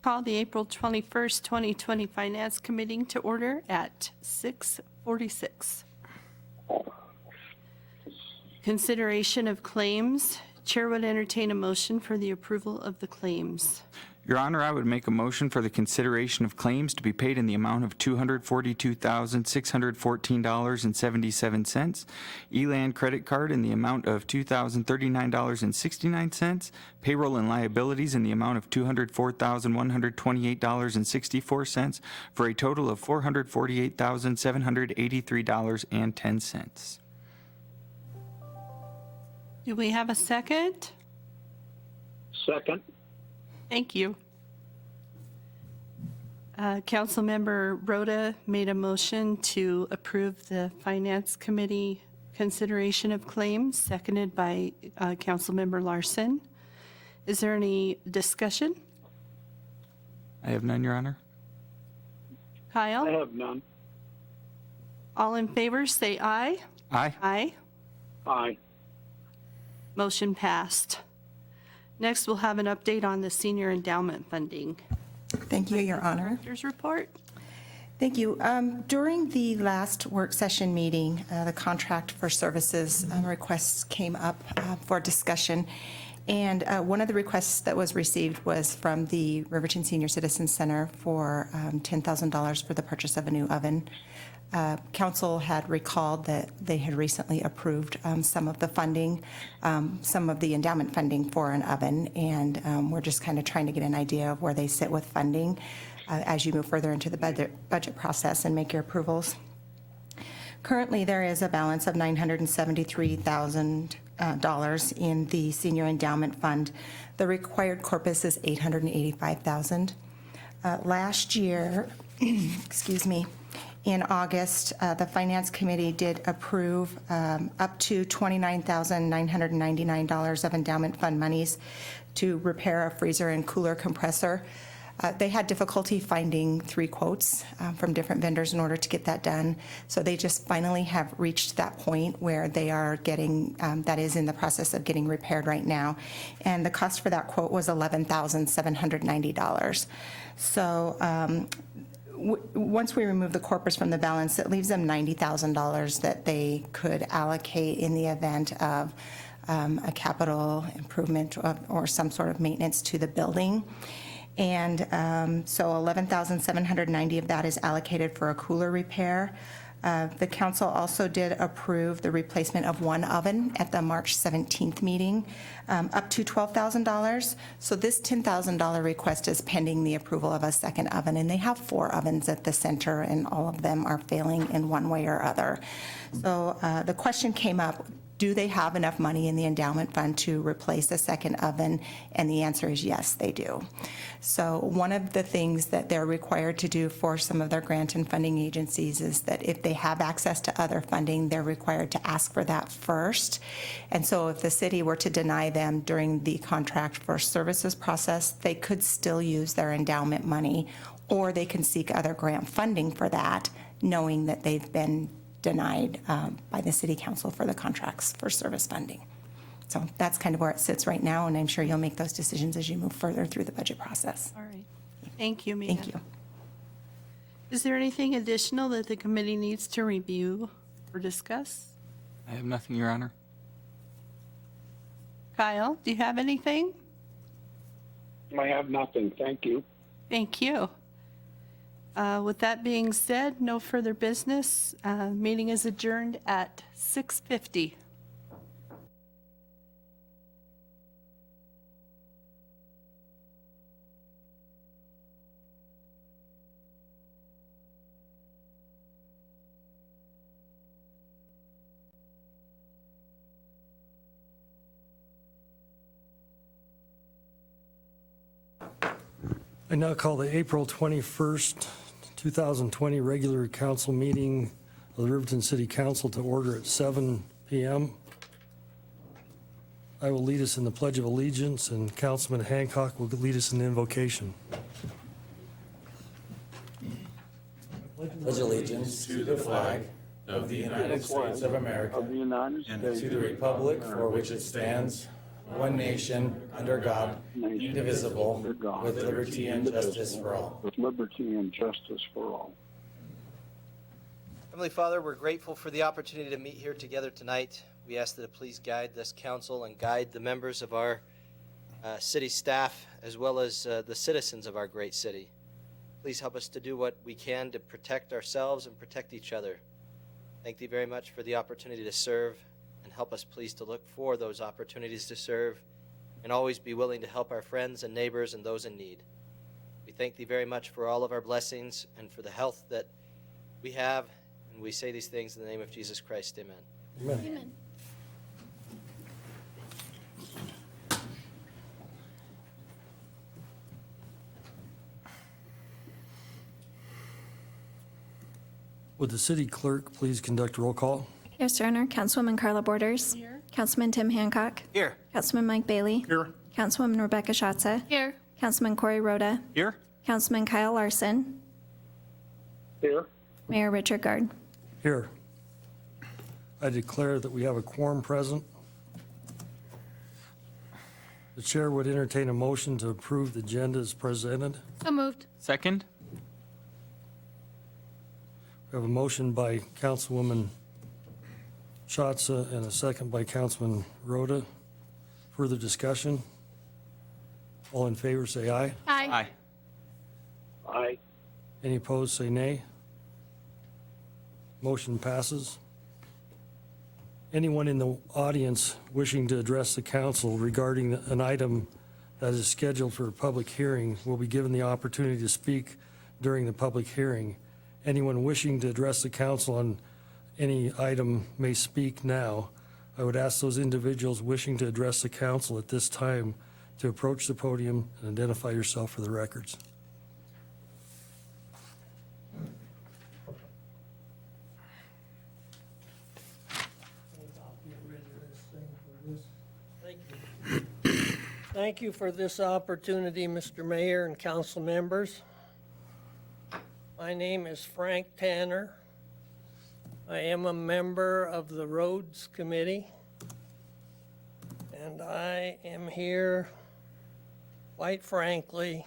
Call the April 21st, 2020 Finance Committee to order at 6:46. Consideration of claims. Chair would entertain a motion for the approval of the claims. Your Honor, I would make a motion for the consideration of claims to be paid in the amount of $242,614.77, Eland credit card in the amount of $2,039.69, payroll and liabilities in the amount of $204,128.64, for a total of $448,783.10. Do we have a second? Second. Thank you. Councilmember Rhoda made a motion to approve the Finance Committee consideration of claims, seconded by Councilmember Larson. Is there any discussion? I have none, Your Honor. Kyle? I have none. All in favor, say aye. Aye. Aye. Aye. Motion passed. Next, we'll have an update on the senior endowment funding. Thank you, Your Honor. Director's report. Thank you. During the last work session meeting, the contract for services requests came up for discussion. And one of the requests that was received was from the Riverton Senior Citizen Center for $10,000 for the purchase of a new oven. Council had recalled that they had recently approved some of the funding, some of the endowment funding for an oven, and we're just kind of trying to get an idea of where they sit with funding as you move further into the budget process and make your approvals. Currently, there is a balance of $973,000 in the senior endowment fund. The required corpus is $885,000. Last year, excuse me, in August, the Finance Committee did approve up to $29,999 of endowment fund monies to repair a freezer and cooler compressor. They had difficulty finding 3 quotes from different vendors in order to get that done. So they just finally have reached that point where they are getting, that is in the process of getting repaired right now. And the cost for that quote was $11,790. So once we remove the corpus from the balance, it leaves them $90,000 that they could allocate in the event of a capital improvement or some sort of maintenance to the building. And so $11,790 of that is allocated for a cooler repair. The council also did approve the replacement of one oven at the March 17th meeting, up to $12,000. So this $10,000 request is pending the approval of a second oven, and they have 4 ovens at the center, and all of them are failing in one way or other. So the question came up, do they have enough money in the endowment fund to replace a second oven? And the answer is yes, they do. So one of the things that they're required to do for some of their grant and funding agencies is that if they have access to other funding, they're required to ask for that first. And so if the city were to deny them during the contract for services process, they could still use their endowment money, or they can seek other grant funding for that, knowing that they've been denied by the City Council for the contracts for service funding. So that's kind of where it sits right now, and I'm sure you'll make those decisions as you move further through the budget process. All right. Thank you, Mia. Thank you. Is there anything additional that the committee needs to review or discuss? I have nothing, Your Honor. Kyle, do you have anything? I have nothing. Thank you. Thank you. With that being said, no further business. Meeting is adjourned at 6:50. I now call the April 21st, 2020 regular council meeting of the Riverton City Council to order at 7 p.m. I will lead us in the Pledge of Allegiance, and Councilman Hancock will lead us in the invocation. Pledge allegiance to the flag of the United States of America and to the republic for which it stands, one nation, under God, indivisible, with liberty and justice for all. With liberty and justice for all. Heavenly Father, we're grateful for the opportunity to meet here together tonight. We ask that it please guide this council and guide the members of our city staff, as well as the citizens of our great city. Please help us to do what we can to protect ourselves and protect each other. Thank thee very much for the opportunity to serve, and help us please to look for those opportunities to serve and always be willing to help our friends and neighbors and those in need. We thank thee very much for all of our blessings and for the health that we have, and we say these things in the name of Jesus Christ. Amen. Amen. Would the city clerk please conduct roll call? Yes, Your Honor. Councilwoman Carla Borders. Here. Councilman Tim Hancock. Here. Councilman Mike Bailey. Here. Councilwoman Rebecca Schatze. Here. Councilman Corey Rhoda. Here? Councilman Kyle Larson. Here. Mayor Richard Gard. Here. I declare that we have a quorum present. The chair would entertain a motion to approve the agenda as presented. So moved. Second? We have a motion by Councilwoman Schatze and a second by Councilman Rhoda. Further discussion? All in favor, say aye. Aye. Aye. Any opposed, say nay. Motion passes. Anyone in the audience wishing to address the council regarding an item that is scheduled for a public hearing will be given the opportunity to speak during the public hearing. Anyone wishing to address the council on any item may speak now. I would ask those individuals wishing to address the council at this time to approach the podium and identify yourself for the records. Thank you for this opportunity, Mr. Mayor and council members. My name is Frank Tanner. I am a member of the Roads Committee, and I am here, quite frankly,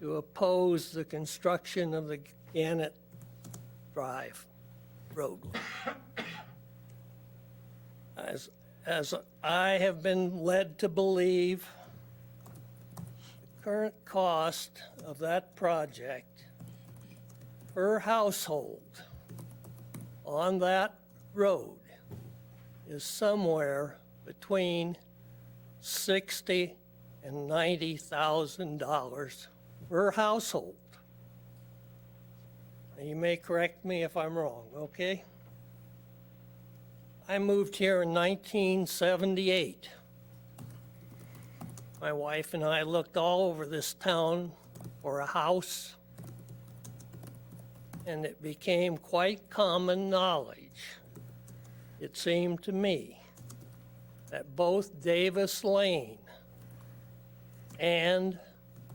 to oppose the construction of the Gannet Drive roadway. As I have been led to believe, the current cost of that project per household on that road is somewhere between $60,000 and $90,000 per household. Now, you may correct me if I'm wrong, okay? I moved here in 1978. My wife and I looked all over this town for a house, and it became quite common knowledge, it seemed to me, that both Davis Lane and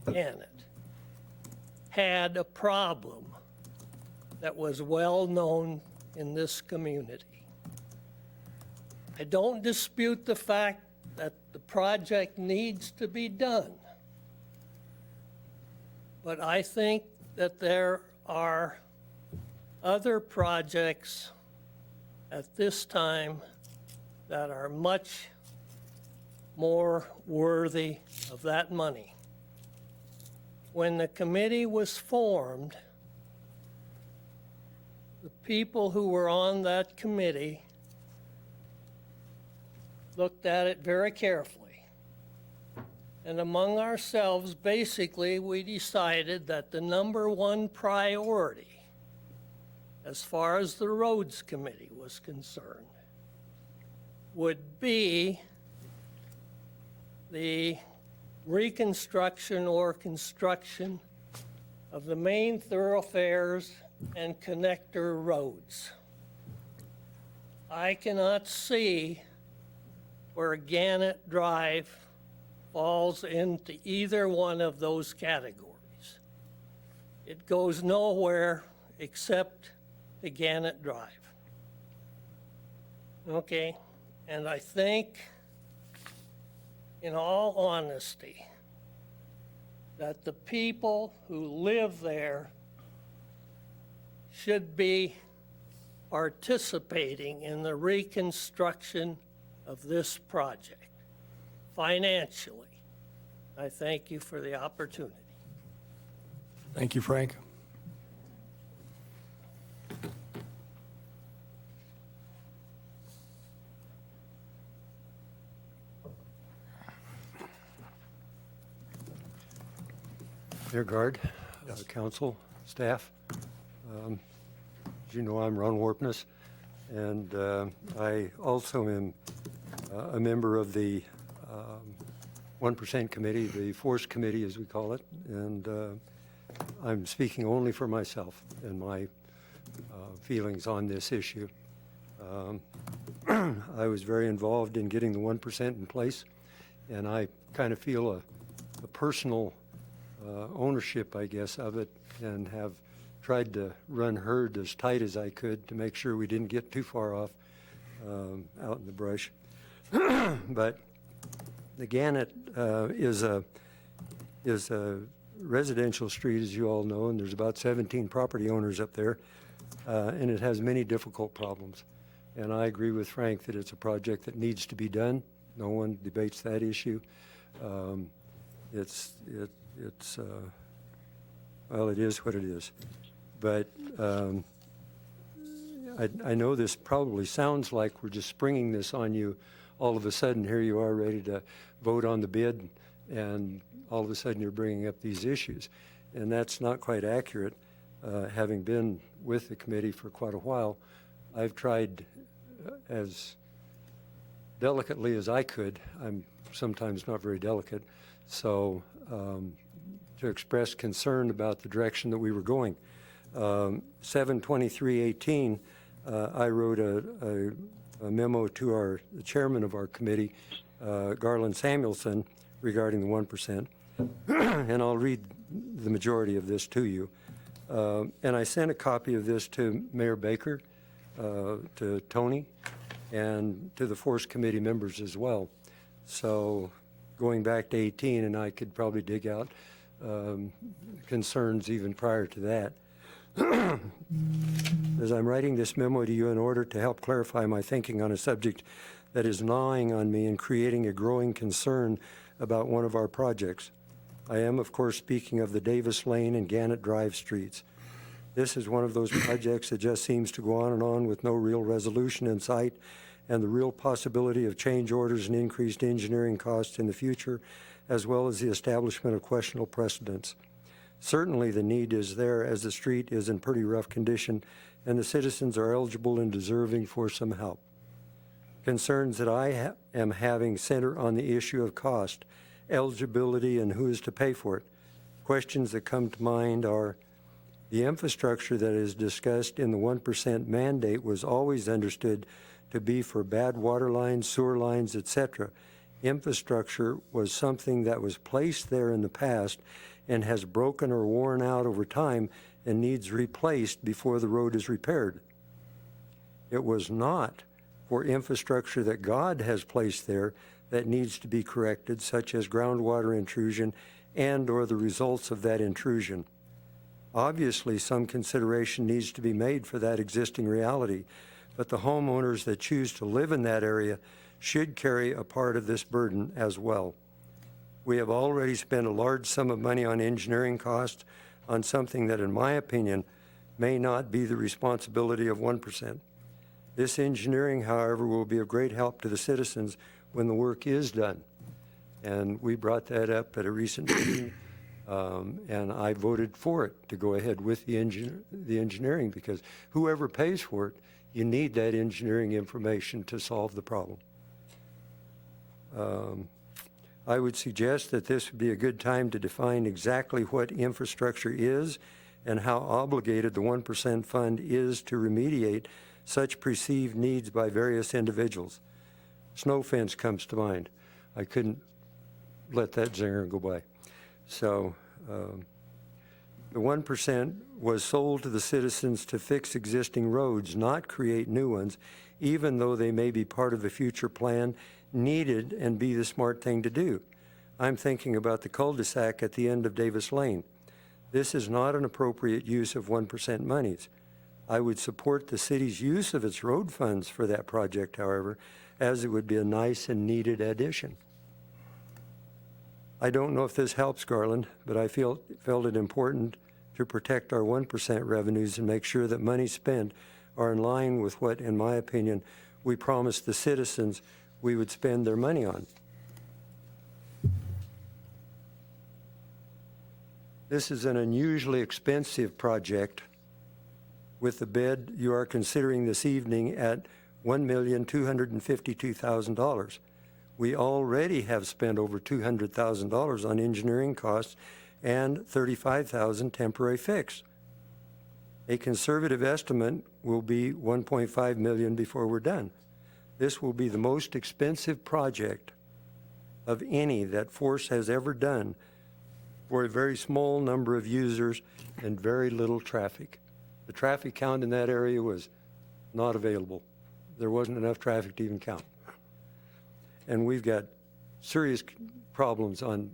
Gannet had a problem that was well known in this community. I don't dispute the fact that the project needs to be done, but I think that there are other projects at this time that are much more worthy of that money. When the committee was formed, the people who were on that committee looked at it very carefully. And among ourselves, basically, we decided that the number one priority, as far as the Roads Committee was concerned, would be the reconstruction or construction of the main thoroughfares and connector roads. I cannot see where Gannet Drive falls into either one of those categories. It goes nowhere except to Gannet Drive. Okay, and I think in all honesty, that the people who live there should be participating in the reconstruction of this project financially. I thank you for the opportunity. Thank you, Frank. Mayor Guard, council, staff. As you know, I'm Ron Warpness, and I also am a member of the 1% committee, the Force Committee as we call it, and I'm speaking only for myself and my feelings on this issue. I was very involved in getting the 1% in place, and I kind of feel a personal ownership, I guess, of it, and have tried to run herd as tight as I could to make sure we didn't get too far off out in the brush. But the Gannet is a residential street, as you all know, and there's about 17 property owners up there, and it has many difficult problems. And I agree with Frank that it's a project that needs to be done. No one debates that issue. Well, it is what it is. But I know this probably sounds like we're just springing this on you. All of a sudden, here you are ready to vote on the bid, and all of a sudden you're bringing up these issues. And that's not quite accurate. Having been with the committee for quite a while, I've tried as delicately as I could. I'm sometimes not very delicate. So to express concern about the direction that we were going. 7/23/18, I wrote a memo to the chairman of our committee, Garland Samuelson, regarding the 1%. And I'll read the majority of this to you. And I sent a copy of this to Mayor Baker, to Tony, and to the Force Committee members as well. So going back to 18, and I could probably dig out concerns even prior to that. As I'm writing this memo to you in order to help clarify my thinking on a subject that is gnawing on me and creating a growing concern about one of our projects. I am, of course, speaking of the Davis Lane and Gannet Drive streets. This is one of those projects that just seems to go on with no real resolution in sight, and the real possibility of change orders and increased engineering costs in the future, as well as the establishment of questionable precedents. Certainly the need is there, as the street is in pretty rough condition and the citizens are eligible and deserving for some help. Concerns that I am having center on the issue of cost, eligibility, and who is to pay for it. Questions that come to mind are: the infrastructure that is discussed in the 1% mandate was always understood to be for bad water lines, sewer lines, etc. Infrastructure was something that was placed there in the past and has broken or worn out over time and needs replaced before the road is repaired. It was not for infrastructure that God has placed there that needs to be corrected, such as groundwater intrusion and or the results of that intrusion. Obviously, some consideration needs to be made for that existing reality, but the homeowners that choose to live in that area should carry a part of this burden as well. We have already spent a large sum of money on engineering costs on something that, in my opinion, may not be the responsibility of 1%. This engineering, however, will be of great help to the citizens when the work is done. And we brought that up at a recent meeting, and I voted for it to go ahead with the engineering, because whoever pays for it, you need that engineering information to solve the problem. I would suggest that this would be a good time to define exactly what infrastructure is and how obligated the 1% fund is to remediate such perceived needs by various individuals. Snow fence comes to mind. I couldn't let that zinger go by. So the 1% was sold to the citizens to fix existing roads, not create new ones, even though they may be part of the future plan needed and be the smart thing to do. I'm thinking about the cul-de-sac at the end of Davis Lane. This is not an appropriate use of 1% monies. I would support the city's use of its road funds for that project, however, as it would be a nice and needed addition. I don't know if this helps, Garland, but I felt it important to protect our 1% revenues and make sure that money spent are in line with what, in my opinion, we promised the citizens we would spend their money on. This is an unusually expensive project with the bid you are considering this evening at $1,252,000. We already have spent over $200,000 on engineering costs and $35,000 temporary fix. A conservative estimate will be $1.5 million before we're done. This will be the most expensive project of any that Force has ever done for a very small number of users and very little traffic. The traffic count in that area was not available. There wasn't enough traffic to even count. And we've got serious problems on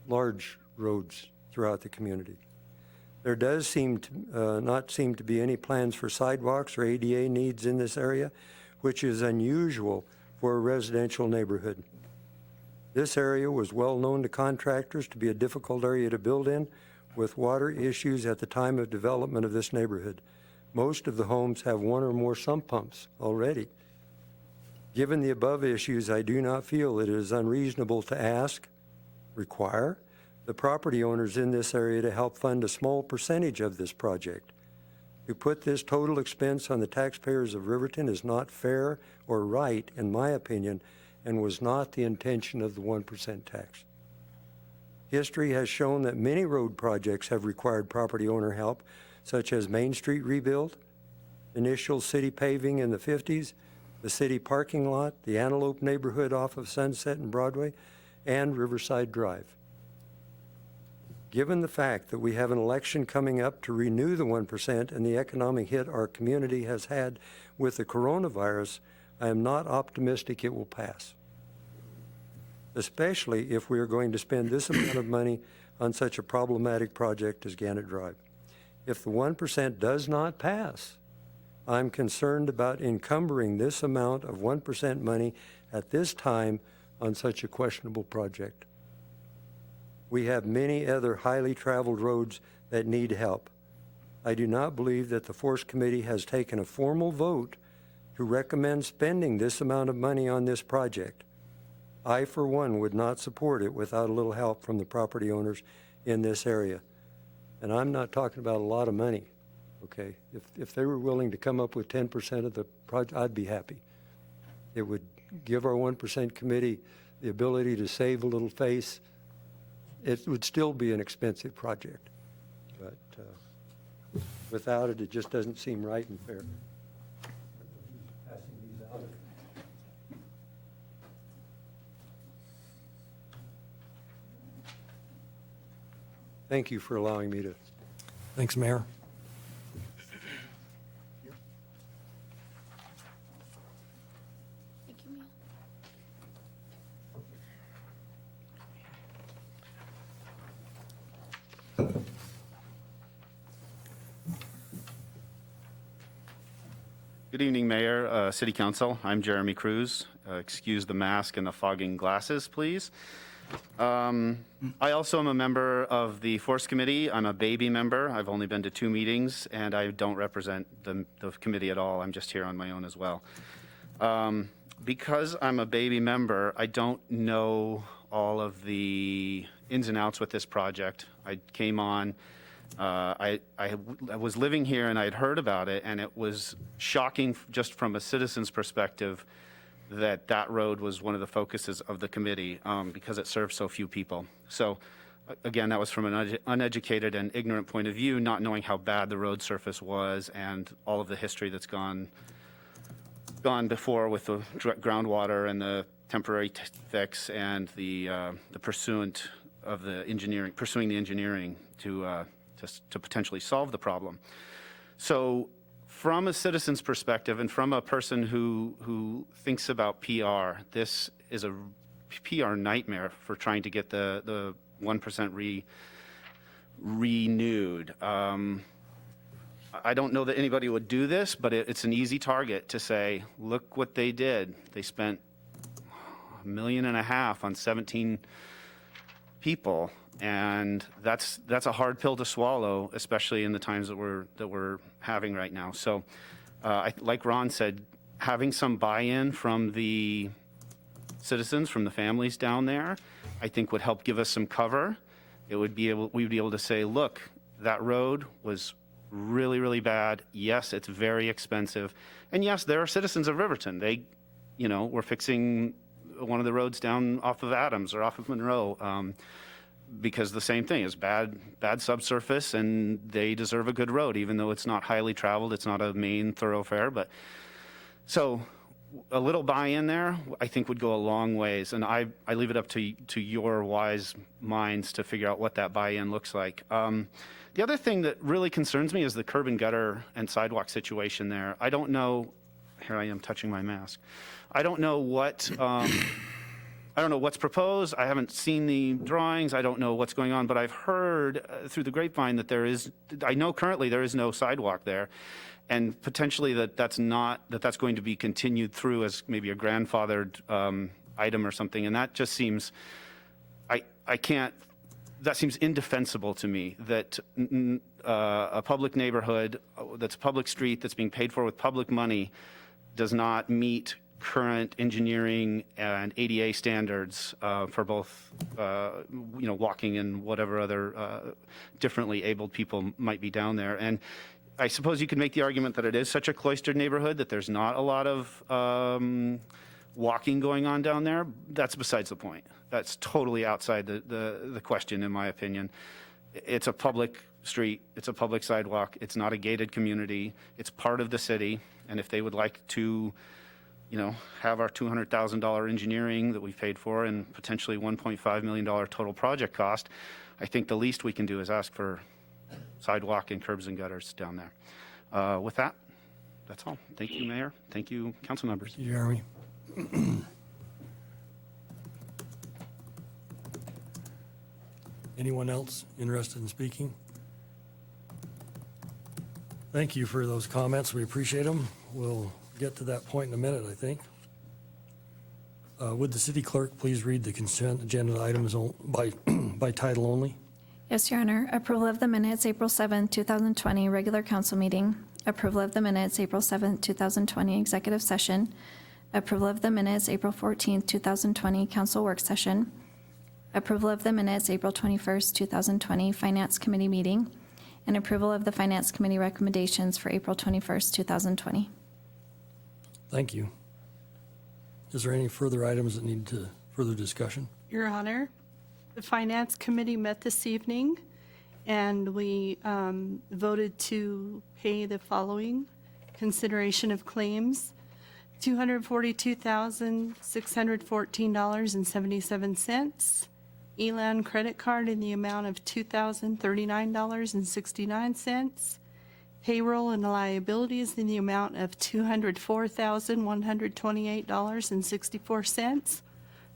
large roads throughout the community. There does not seem to be any plans for sidewalks or ADA needs in this area, which is unusual for a residential neighborhood. This area was well known to contractors to be a difficult area to build in, with water issues at the time of development of this neighborhood. Most of the homes have one or more sump pumps already. Given the above issues, I do not feel it is unreasonable to require the property owners in this area to help fund a small percentage of this project. To put this total expense on the taxpayers of Riverton is not fair or right, in my opinion, and was not the intention of the 1% tax. History has shown that many road projects have required property owner help, such as Main Street rebuild, initial city paving in the 50s, the city parking lot, the Antelope neighborhood off of Sunset and Broadway, and Riverside Drive. Given the fact that we have an election coming up to renew the 1% and the economic hit our community has had with the coronavirus, I am not optimistic it will pass, especially if we are going to spend this amount of money on such a problematic project as Gannet Drive. If the 1% does not pass, I'm concerned about encumbering this amount of 1% money at this time on such a questionable project. We have many other highly traveled roads that need help. I do not believe that the Force Committee has taken a formal vote to recommend spending this amount of money on this project. I, for one, would not support it without a little help from the property owners in this area. And I'm not talking about a lot of money, okay? If they were willing to come up with 10% of the project, I'd be happy. It would give our 1% committee the ability to save a little face. It would still be an expensive project, but without it, it just doesn't seem right and fair. Passing these out. Thank you for allowing me to. Thanks, Mayor. Good evening, Mayor, City Council. I'm Jeremy Cruz. Excuse the mask and the fogging glasses, please. I also am a member of the Force Committee. I'm a baby member. I've only been to 2 meetings, and I don't represent the committee at all. I'm just here on my own as well. Because I'm a baby member, I don't know all of the ins and outs with this project. I came on. I was living here and I had heard about it, and it was shocking just from a citizen's perspective that that road was one of the focuses of the committee because it served so few people. So again, that was from an uneducated and ignorant point of view, not knowing how bad the road surface was and all of the history that's gone before with the groundwater and the temporary fix and the pursuant of the engineering, pursuing the engineering to potentially solve the problem. So from a citizen's perspective and from a person who thinks about PR, this is a PR nightmare for trying to get the 1% renewed. I don't know that anybody would do this, but it's an easy target to say, look what they did. They spent $1.5 million on 17 people, and that's a hard pill to swallow, especially in the times that we're having right now. So, like Ron said, having some buy-in from the citizens, from the families down there, I think would help give us some cover. We'd be able to say, look, that road was really, really bad. Yes, it's very expensive. And yes, there are citizens of Riverton. They, we're fixing one of the roads down off of Adams or off of Monroe because the same thing is bad subsurface, and they deserve a good road, even though it's not highly traveled. It's not a main thoroughfare. But so a little buy-in there, I think, would go a long ways. And I leave it up to your wise minds to figure out what that buy-in looks like. The other thing that really concerns me is the curb and gutter and sidewalk situation there. I don't know. Here I am touching my mask. I don't know what's proposed. I haven't seen the drawings. I don't know what's going on, but I've heard through the grapevine that I know currently there is no sidewalk there, and potentially that's going to be continued through as maybe a grandfathered item or something. And that just seems, that seems indefensible to me, that a public neighborhood that's a public street that's being paid for with public money does not meet current engineering and ADA standards for both, walking and whatever other differently abled people might be down there. And I suppose you could make the argument that it is such a cloistered neighborhood that there's not a lot of walking going on down there. That's besides the point. That's totally outside the question, in my opinion. It's a public street. It's a public sidewalk. It's not a gated community. It's part of the city. And if they would like to, have our $200,000 engineering that we've paid for and potentially $1.5 million total project cost, I think the least we can do is ask for sidewalk and curbs and gutters down there. With that, that's all. Thank you, Mayor. Thank you, council members. Thank you, Jeremy. Anyone else interested in speaking? Thank you for those comments. We appreciate them. We'll get to that point in a minute, I think. Would the city clerk please read the consent agenda items by title only? Yes, Your Honor. Approval of the minutes, April 7th, 2020, regular council meeting. Approval of the minutes, April 7th, 2020, executive session. Approval of the minutes, April 14th, 2020, council work session. Approval of the minutes, April 21st, 2020, Finance Committee meeting, and approval of the Finance Committee recommendations for April 21st, 2020. Thank you. Is there any further items that need further discussion? Your Honor, the Finance Committee met this evening, and we voted to pay the following consideration of claims: $242,614.77. Elan credit card in the amount of $2,039.69. Payroll and liabilities in the amount of $204,128.64,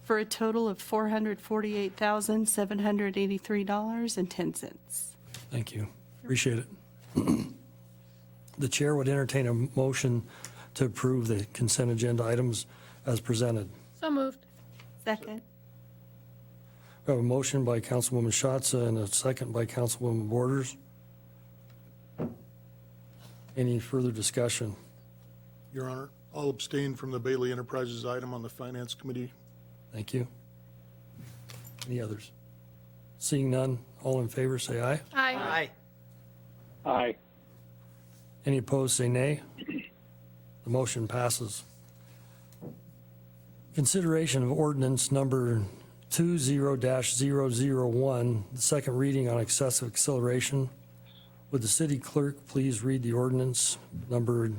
for a total of $448,783.10. Thank you. Appreciate it. The chair would entertain a motion to approve the consent agenda items as presented. So moved. Second. We have a motion by Councilwoman Schatz and a second by Councilwoman Borders. Any further discussion? Your Honor, I'll abstain from the Bailey Enterprises item on the Finance Committee. Thank you. Any others? Seeing none, all in favor say aye. Aye. Aye. Any opposed say nay. The motion passes. Consideration of ordinance number 20-001, the second reading on excessive acceleration. Would the city clerk please read the ordinance number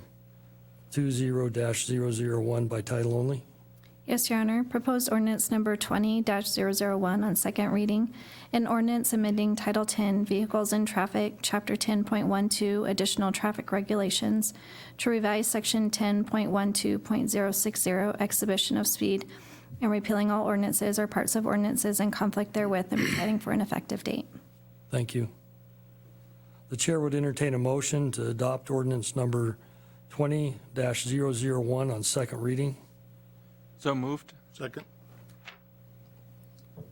20-001 by title only? Yes, Your Honor. Proposed ordinance number 20-001 on second reading. An ordinance amending Title 10, Vehicles and Traffic, Chapter 10.12, Additional Traffic Regulations, to revise Section 10.12.060, Exhibition of Speed, and repealing all ordinances or parts of ordinances in conflict therewith and providing for an effective date. Thank you. The chair would entertain a motion to adopt ordinance number 20-001 on second reading. So moved. Second.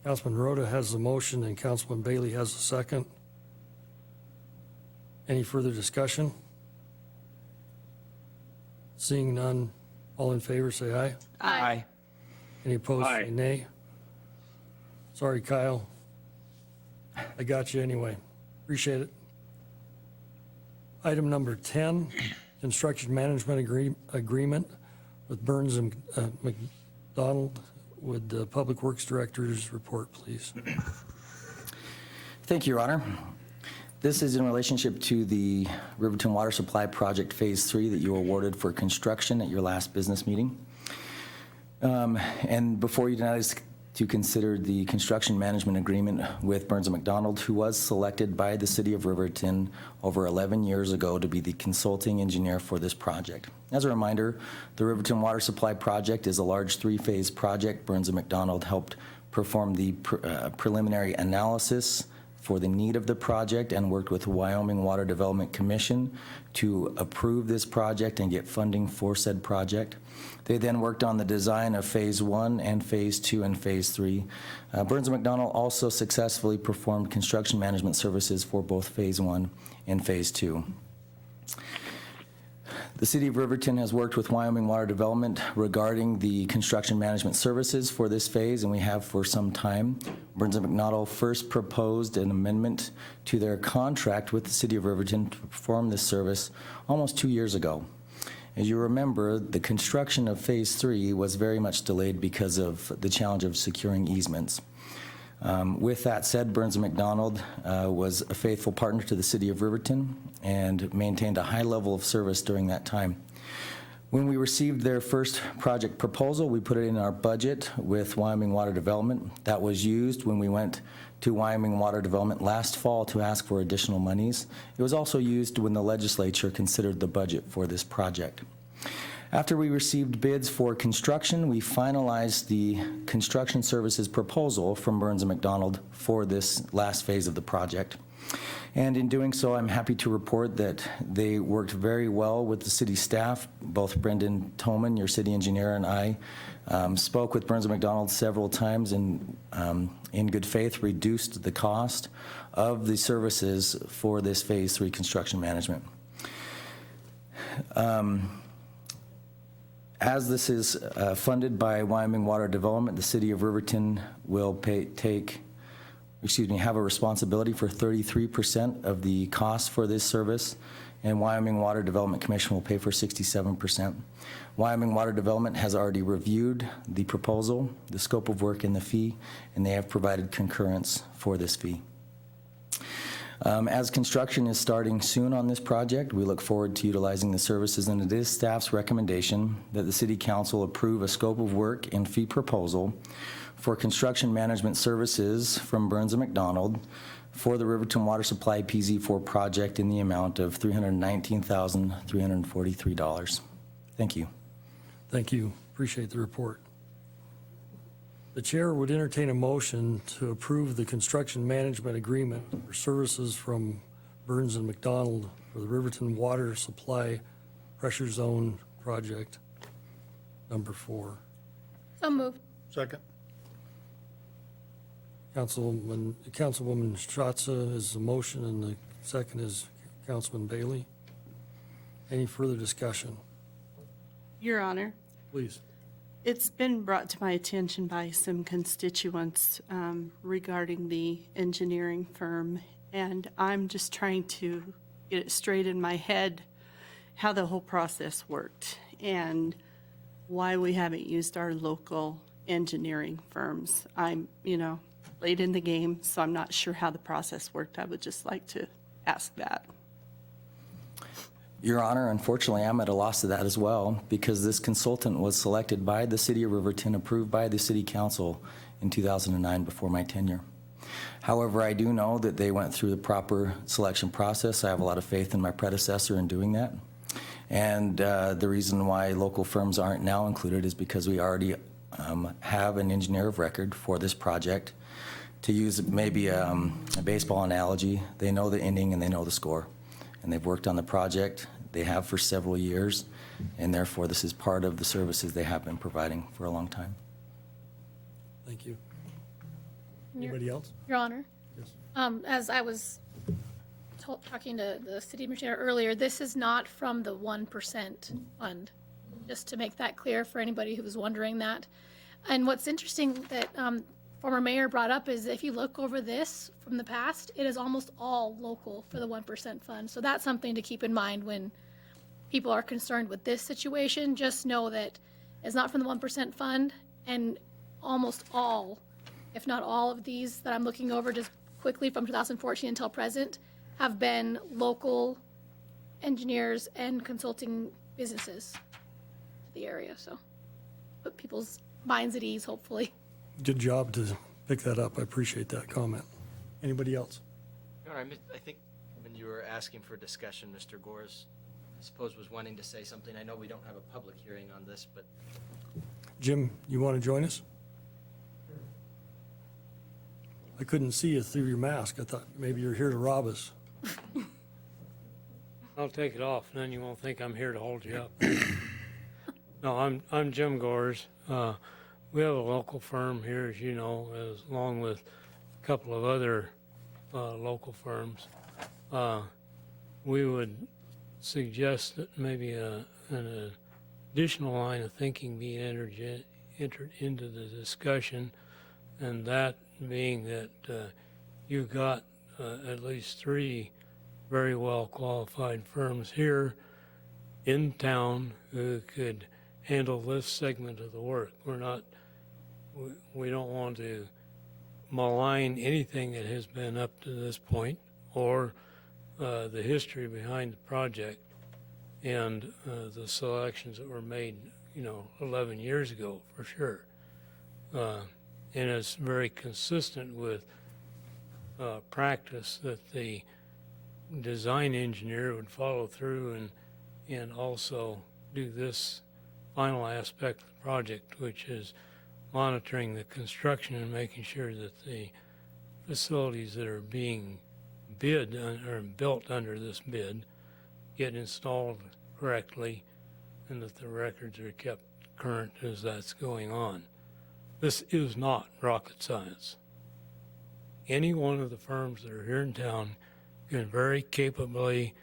Councilman Rhoda has the motion and Councilman Bailey has the second. Any further discussion? Seeing none, all in favor say aye. Aye. Any opposed Aye. say nay. Sorry, Kyle. I got you anyway. Appreciate it. Item number 10, construction management agreement with Burns and McDonald. Would the Public Works Director's report, please? Thank you, Your Honor. This is in relationship to the Riverton Water Supply Project Phase 3 that you awarded for construction at your last business meeting. And before you tonight is to consider the construction management agreement with Burns & McDonald, who was selected by the City of Riverton over 11 years ago to be the consulting engineer for this project. As a reminder, the Riverton Water Supply Project is a large three-phase project. Burns & McDonald helped perform the preliminary analysis for the need of the project and worked with the Wyoming Water Development Commission to approve this project and get funding for said project. They then worked on the design of Phase 1 and Phase 2 and Phase 3. Burns & McDonald also successfully performed construction management services for both Phase 1 and Phase 2. The City of Riverton has worked with Wyoming Water Development regarding the construction management services for this phase, and we have for some time. Burns & McDonald first proposed an amendment to their contract with the City of Riverton to perform this service almost 2 years ago. As you remember, the construction of Phase 3 was very much delayed because of the challenge of securing easements. With that said, Burns & McDonald was a faithful partner to the City of Riverton and maintained a high level of service during that time. When we received their first project proposal, we put it in our budget with Wyoming Water Development. That was used when we went to Wyoming Water Development last fall to ask for additional monies. It was also used when the legislature considered the budget for this project. After we received bids for construction, we finalized the construction services proposal from Burns & McDonald for this last phase of the project. And in doing so, I'm happy to report that they worked very well with the city staff. Both Brendan Toman, your city engineer, and I spoke with Burns & McDonald several times and in good faith reduced the cost of the services for this Phase 3 construction management. As this is funded by Wyoming Water Development, the City of Riverton will have a responsibility for 33% of the cost for this service, and Wyoming Water Development Commission will pay for 67%. Wyoming Water Development has already reviewed the proposal, the scope of work, and the fee, and they have provided concurrence for this fee. As construction is starting soon on this project, we look forward to utilizing the services, and it is staff's recommendation that the City Council approve a scope of work and fee proposal for construction management services from Burns & McDonald for the Riverton Water Supply PZ4 project in the amount of $319,343. Thank you. Thank you. Appreciate the report. The chair would entertain a motion to approve the construction management agreement for services from Burns & McDonald for the Riverton Water Supply Pressure Zone Project number 4. So moved. Second. Councilwoman Schatza is the motion, and the second is Councilman Bailey. Any further discussion? Your Honor, Please. it's been brought to my attention by some constituents regarding the engineering firm, and I'm just trying to get it straight in my head how the whole process worked and why we haven't used our local engineering firms. I'm, late in the game, so I'm not sure how the process worked. I would just like to ask that. Your Honor, unfortunately, I'm at a loss to that as well, because this consultant was selected by the City of Riverton, approved by the City Council in 2009 before my tenure. However, I do know that they went through the proper selection process. I have a lot of faith in my predecessor in doing that. And the reason why local firms aren't now included is because we already have an engineer of record for this project. To use maybe a baseball analogy, they know the inning and they know the score. And they've worked on the project. They have for several years, and therefore this is part of the services they have been providing for a long time. Thank you. Anybody else? Your Honor, Yes. as I was talking to the city administrator earlier, this is not from the 1% fund, just to make that clear for anybody who was wondering that. And what's interesting that former mayor brought up is if you look over this from the past, it is almost all local for the 1% fund. So that's something to keep in mind when people are concerned with this situation. Just know that it's not from the 1% fund, and almost all, if not all of these that I'm looking over just quickly from 2014 until present, have been local engineers and consulting businesses to the area. So put people's minds at ease, hopefully. Good job to pick that up. I appreciate that comment. Anybody else? Your Honor, I think when you were asking for discussion, Mr. Gores, I suppose, was wanting to say something. I know we don't have a public hearing on this, but Jim, you want to join us? I couldn't see you through your mask. I thought maybe you're here to rob us. I'll take it off, and then you won't think I'm here to hold you up. No, I'm Jim Gores. We have a local firm here, as you know, along with a couple of other local firms. We would suggest that maybe an additional line of thinking be entered into the discussion, and that being that you've got at least 3 very well qualified firms here in town who could handle this segment of the work. We don't want to malign anything that has been up to this point or the history behind the project and the selections that were made, 11 years ago for sure. And it's very consistent with practice that the design engineer would follow through and also do this final aspect of the project, which is monitoring the construction and making sure that the facilities that are being bid or built under this bid get installed correctly and that the records are kept current as that's going on. This is not rocket science. Any one of the firms that are here in town can very capably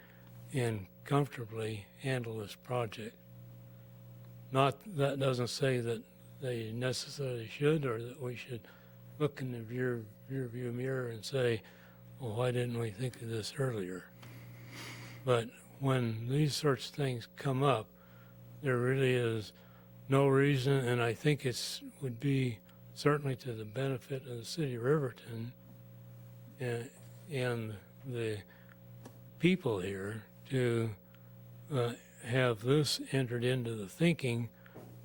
and comfortably handle this project. That doesn't say that they necessarily should, or that we should look in the rear view mirror and say, well, why didn't we think of this earlier? But when these sorts of things come up, there really is no reason, and I think would be certainly to the benefit of the city of Riverton and the people here to have this entered into the thinking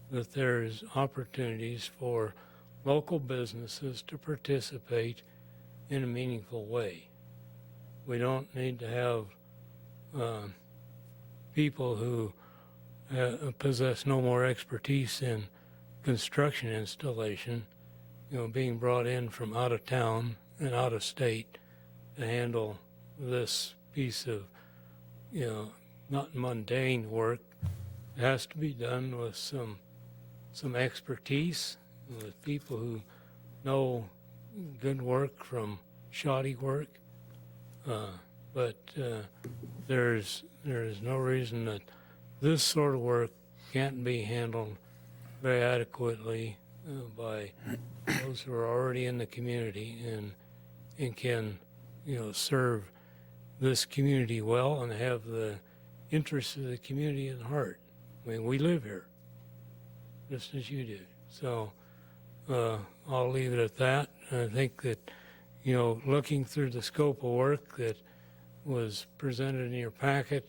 that there's opportunities for local businesses to participate in a meaningful way. We don't need to have people who possess no more expertise in construction installation, being brought in from out of town and out of state to handle this piece of, not mundane work. It has to be done with some expertise, with people who know good work from shoddy work. But there is no reason that this sort of work can't be handled very adequately by those who are already in the community and can, serve this community well and have the interests of the community at heart. I mean, we live here, just as you do. So I'll leave it at that. I think that, looking through the scope of work that was presented in your packet,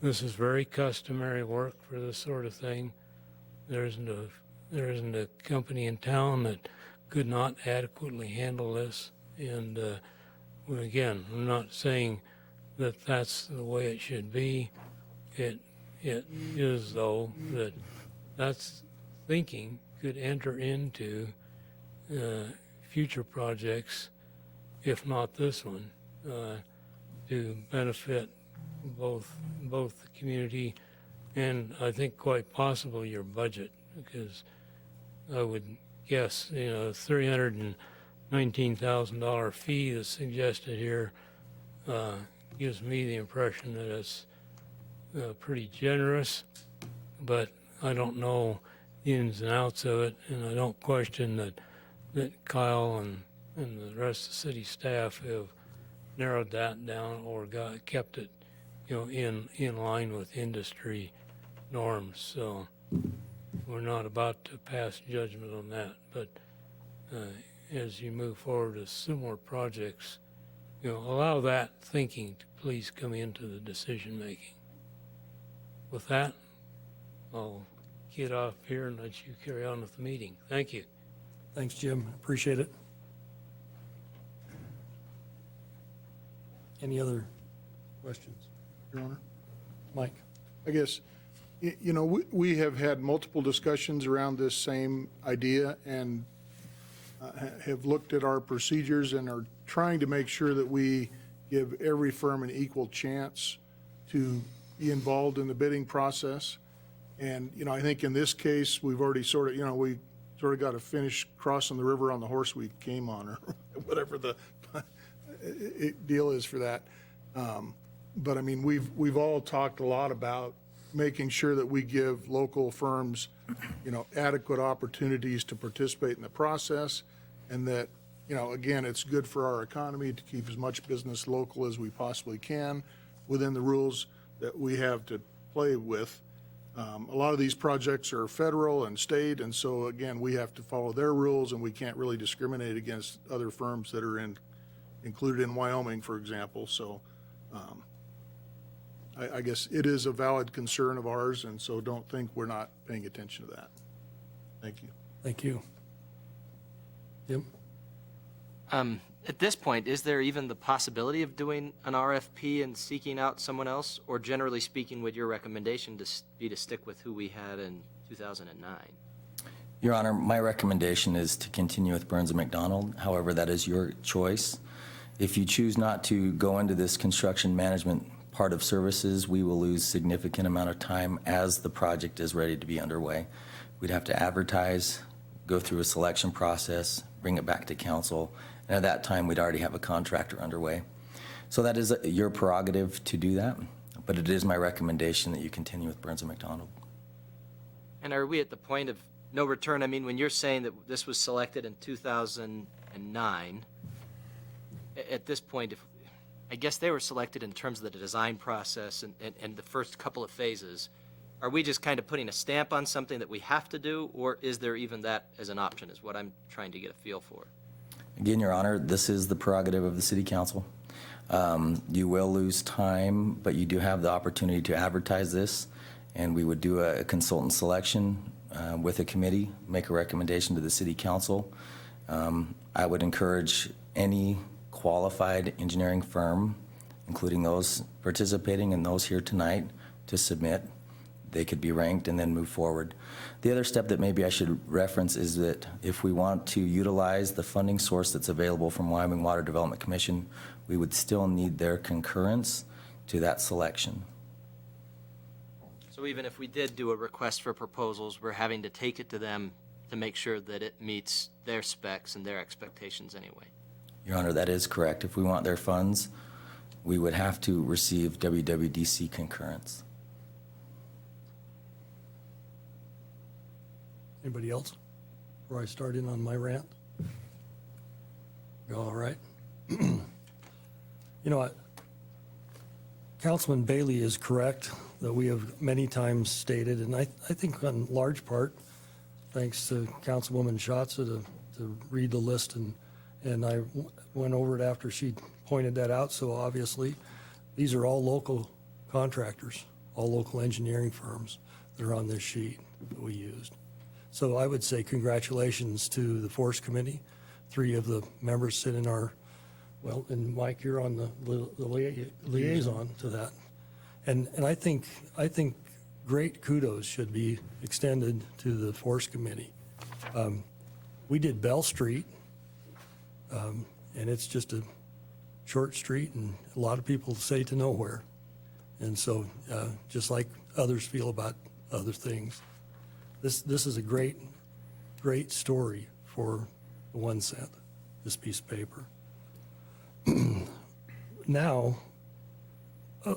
this is very customary work for this sort of thing. There isn't a company in town that could not adequately handle this. And again, I'm not saying that that's the way it should be. It is, though, that's thinking could enter into future projects, if not this one, to benefit both the community and I think quite possibly your budget, because I would guess, $319,000 fee that's suggested here gives me the impression that it's pretty generous, but I don't know the ins and outs of it, and I don't question that Kyle and the rest of the city staff have narrowed that down or kept it, in line with industry norms. So we're not about to pass judgment on that, but as you move forward with similar projects, allow that thinking to please come into the decision making. With that, I'll get off here and let you carry on with the meeting. Thank you. Thanks, Jim. Appreciate it. Any other questions? Your Honor. Mike? I guess, we have had multiple discussions around this same idea and have looked at our procedures and are trying to make sure that we give every firm an equal chance to be involved in the bidding process. And, I think in this case, we've already we sort of got to finish crossing the river on the horse we came on, or whatever the deal is for that. But I mean, we've all talked a lot about making sure that we give local firms, adequate opportunities to participate in the process, and that, again, it's good for our economy to keep as much business local as we possibly can within the rules that we have to play with. A lot of these projects are federal and state, and so, again, we have to follow their rules, and we can't really discriminate against other firms that are included in Wyoming, for example. So I guess it is a valid concern of ours, and so don't think we're not paying attention to that. Thank you. Thank you. Jim? At this point, is there even the possibility of doing an RFP and seeking out someone else? Or generally speaking, would your recommendation be to stick with who we had in 2009? Your Honor, my recommendation is to continue with Burns and McDonald. However, that is your choice. If you choose not to go into this construction management part of services, we will lose significant amount of time as the project is ready to be underway. We'd have to advertise, go through a selection process, bring it back to council, and at that time, we'd already have a contractor underway. So that is your prerogative to do that, but it is my recommendation that you continue with Burns and McDonald. And are we at the point of no return? I mean, when you're saying that this was selected in 2009, at this point, I guess they were selected in terms of the design process and the first couple of phases. Are we just kind of putting a stamp on something that we have to do, or is there even that as an option, is what I'm trying to get a feel for? Again, Your Honor, this is the prerogative of the City Council. You will lose time, but you do have the opportunity to advertise this, and we would do a consultant selection with a committee, make a recommendation to the City Council. I would encourage any qualified engineering firm, including those participating and those here tonight, to submit. They could be ranked and then move forward. The other step that maybe I should reference is that if we want to utilize the funding source that's available from Wyoming Water Development Commission, we would still need their concurrence to that selection. So even if we did do a request for proposals, we're having to take it to them to make sure that it meets their specs and their expectations anyway? Your Honor, that is correct. If we want their funds, we would have to receive WWDC concurrence. Anybody else? Before I start in on my rant? You all right? You know what? Councilman Bailey is correct that we have many times stated, and I think in large part, thanks to Councilwoman Schatz to read the list, and I went over it after she pointed that out, so obviously, these are all local contractors, all local engineering firms that are on this sheet that we used. So I would say congratulations to the Force Committee. 3 of the members sit in our, well, and Mike, you're on the liaison to that. And I think great kudos should be extended to the Force Committee We did Bell Street, and it's just a short street, and a lot of people say to nowhere. And so, just like others feel about other things, this is a great story for the 1 cent, this piece of paper. Now,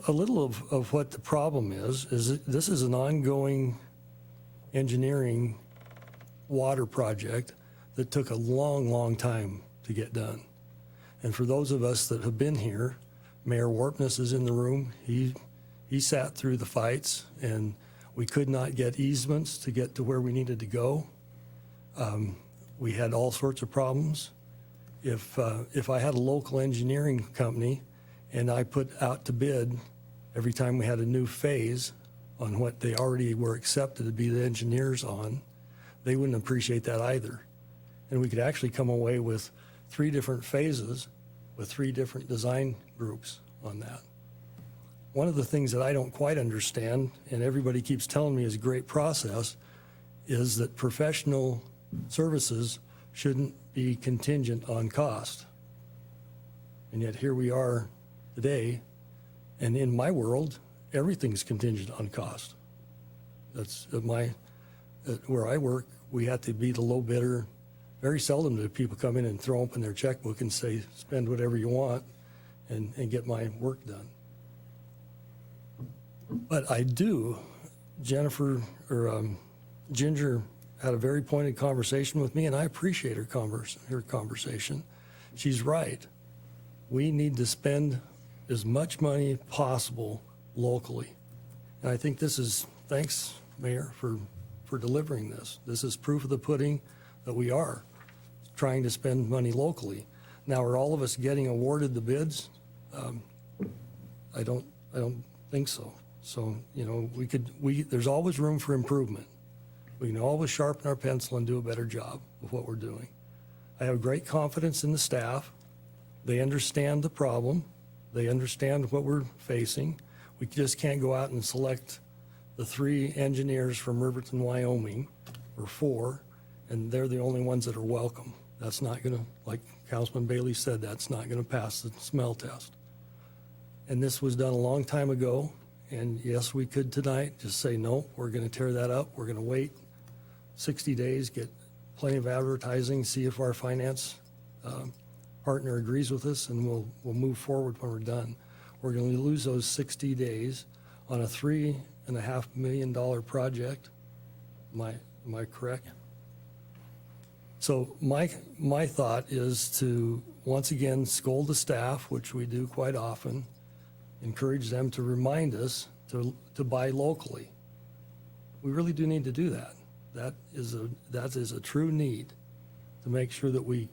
a little of what the problem is that this is an ongoing engineering water project that took a long time to get done. And for those of us that have been here, Mayor Warpness is in the room. He sat through the fights, and we could not get easements to get to where we needed to go. We had all sorts of problems. If I had a local engineering company and I put out to bid every time we had a new phase on what they already were accepted to be the engineers on, they wouldn't appreciate that either. And we could actually come away with 3 different phases with 3 different design groups on that. One of the things that I don't quite understand, and everybody keeps telling me is a great process, is that professional services shouldn't be contingent on cost. And yet here we are today, and in my world, everything's contingent on cost. That's where I work, we have to be the low bidder. Very seldom do people come in and throw open their checkbook and say, spend whatever you want and get my work done. But I do, Ginger had a very pointed conversation with me, and I appreciate her conversation. She's right. We need to spend as much money possible locally. And I think this is, thanks, Mayor, for delivering this. This is proof of the pudding that we are trying to spend money locally. Now, are all of us getting awarded the bids? I don't think so. So, you know, there's always room for improvement. We can always sharpen our pencil and do a better job of what we're doing. I have great confidence in the staff. They understand the problem. They understand what we're facing. We just can't go out and select the 3 engineers from Riverton, Wyoming, or 4, and they're the only ones that are welcome. That's not gonna, like Councilman Bailey said, that's not gonna pass the smell test. And this was done a long time ago, and yes, we could tonight just say, no, we're gonna tear that up. We're gonna wait 60 days, get plenty of advertising, see if our finance partner agrees with us, and we'll move forward when we're done. We're going to lose those 60 days on a $3.5 million project. Am I correct? So my thought is to once again scold the staff, which we do quite often, encourage them to remind us to buy locally. We really do need to do that. That is a true need to make sure that we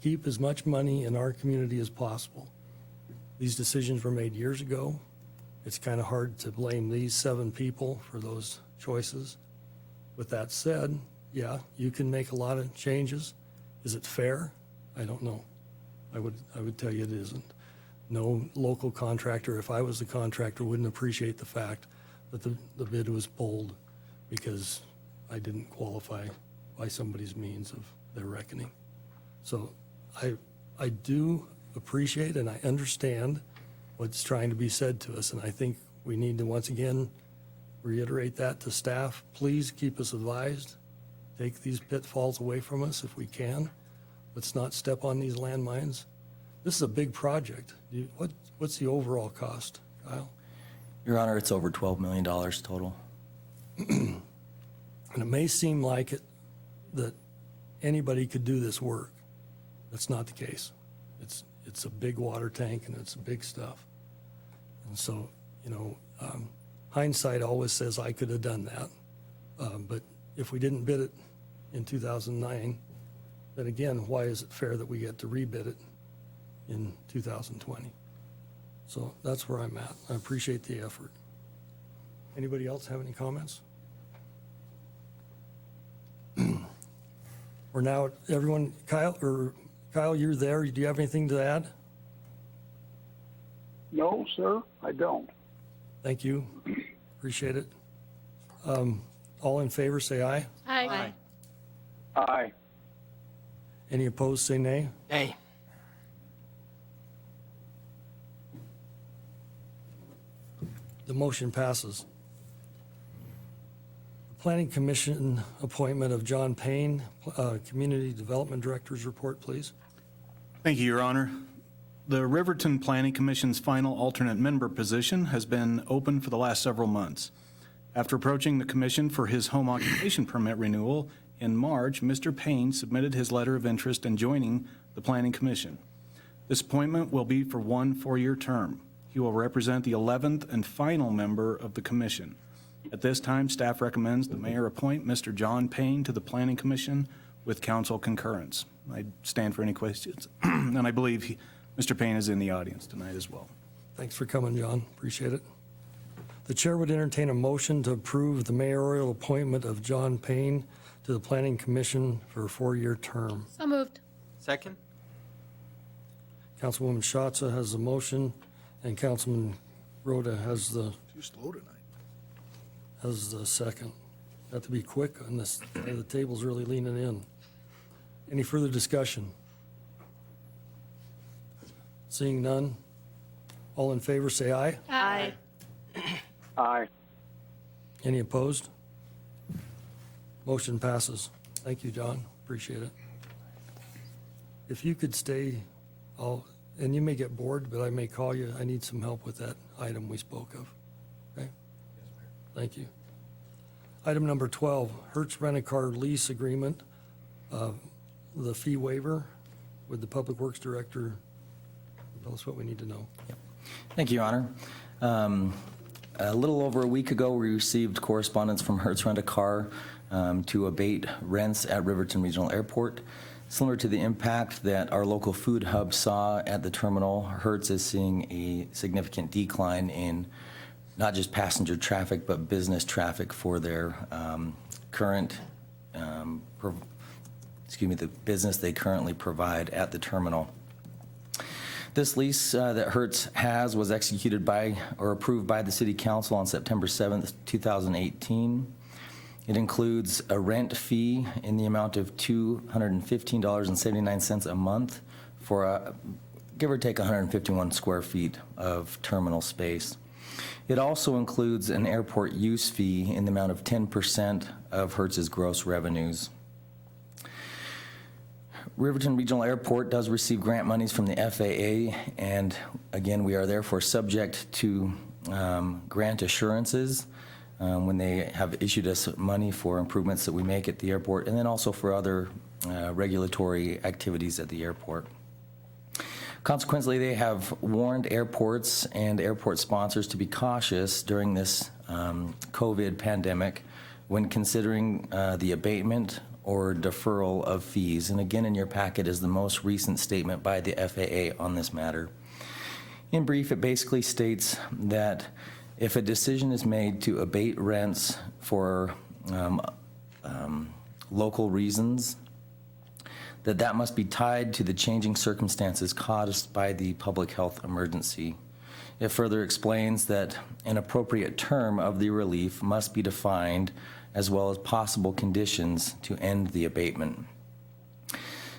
keep as much money in our community as possible. These decisions were made years ago. It's kind of hard to blame these 7 people for those choices. With that said, yeah, you can make a lot of changes. Is it fair? I don't know. I would tell you it isn't. No local contractor, if I was the contractor, wouldn't appreciate the fact that the bid was pulled because I didn't qualify by somebody's means of their reckoning. So I do appreciate and I understand what's trying to be said to us, and I think we need to once again reiterate that to staff. Please keep us advised. Take these pitfalls away from us if we can. Let's not step on these landmines. This is a big project. What's the overall cost, Kyle? Your Honor, it's over $12 million total. And it may seem like it that anybody could do this work. That's not the case. It's a big water tank and it's big stuff. And so, you know, hindsight always says I could have done that. But if we didn't bid it in 2009, then again, why is it fair that we get to rebid it in 2020? So that's where I'm at. I appreciate the effort. Anybody else have any comments? We're now, everyone, Kyle, you're there. Do you have anything to add? No, sir, I don't. Thank you. Appreciate it. All in favor, say aye. Aye. Aye. Any opposed, say nay. Nay. The motion passes. Planning Commission appointment of John Payne, Community Development Director's report, please. Thank you, Your Honor. The Riverton Planning Commission's final alternate member position has been open for the last several months. After approaching the commission for his home occupation permit renewal in March, Mr. Payne submitted his letter of interest in joining the Planning Commission. This appointment will be for one 4-year term. He will represent the 11th and final member of the commission. At this time, staff recommends the mayor appoint Mr. John Payne to the Planning Commission with council concurrence. I stand for any questions, and I believe Mr. Payne is in the audience tonight as well. Thanks for coming, John. Appreciate it. The chair would entertain a motion to approve the mayoral appointment of John Payne to the Planning Commission for a 4-year term. So moved. Second? Councilwoman Schatz has the motion, and Councilman Rhoda has the Too slow tonight. second. Got to be quick on this. The table's really leaning in. Any further discussion? Seeing none. All in favor, say aye. Aye. Aye. Any opposed? Motion passes. Thank you, John. Appreciate it. If you could stay, and you may get bored, but I may call you. I need some help with that item we spoke of. Okay? Thank you. Item number 12, Hertz Rent-A-Car lease agreement, the fee waiver. Would the Public Works Director tell us what we need to know? Thank you, Your Honor. A little over a week ago, we received correspondence from Hertz Rent-A-Car to abate rents at Riverton Regional Airport. Similar to the impact that our local food hub saw at the terminal, Hertz is seeing a significant decline in not just passenger traffic, but business traffic for their current, the business they currently provide at the terminal. This lease that Hertz has was executed by or approved by the City Council on September 7th, 2018. It includes a rent fee in the amount of $215.79 a month for give or take 151 square feet of terminal space. It also includes an airport use fee in the amount of 10% of Hertz's gross revenues. Riverton Regional Airport does receive grant monies from the FAA, and again, we are therefore subject to grant assurances when they have issued us money for improvements that we make at the airport, and then also for other regulatory activities at the airport. Consequently, they have warned airports and airport sponsors to be cautious during this COVID pandemic when considering the abatement or deferral of fees. And again, in your packet is the most recent statement by the FAA on this matter. In brief, it basically states that if a decision is made to abate rents for local reasons, that must be tied to the changing circumstances caused by the public health emergency. It further explains that an appropriate term of the relief must be defined, as well as possible conditions to end the abatement.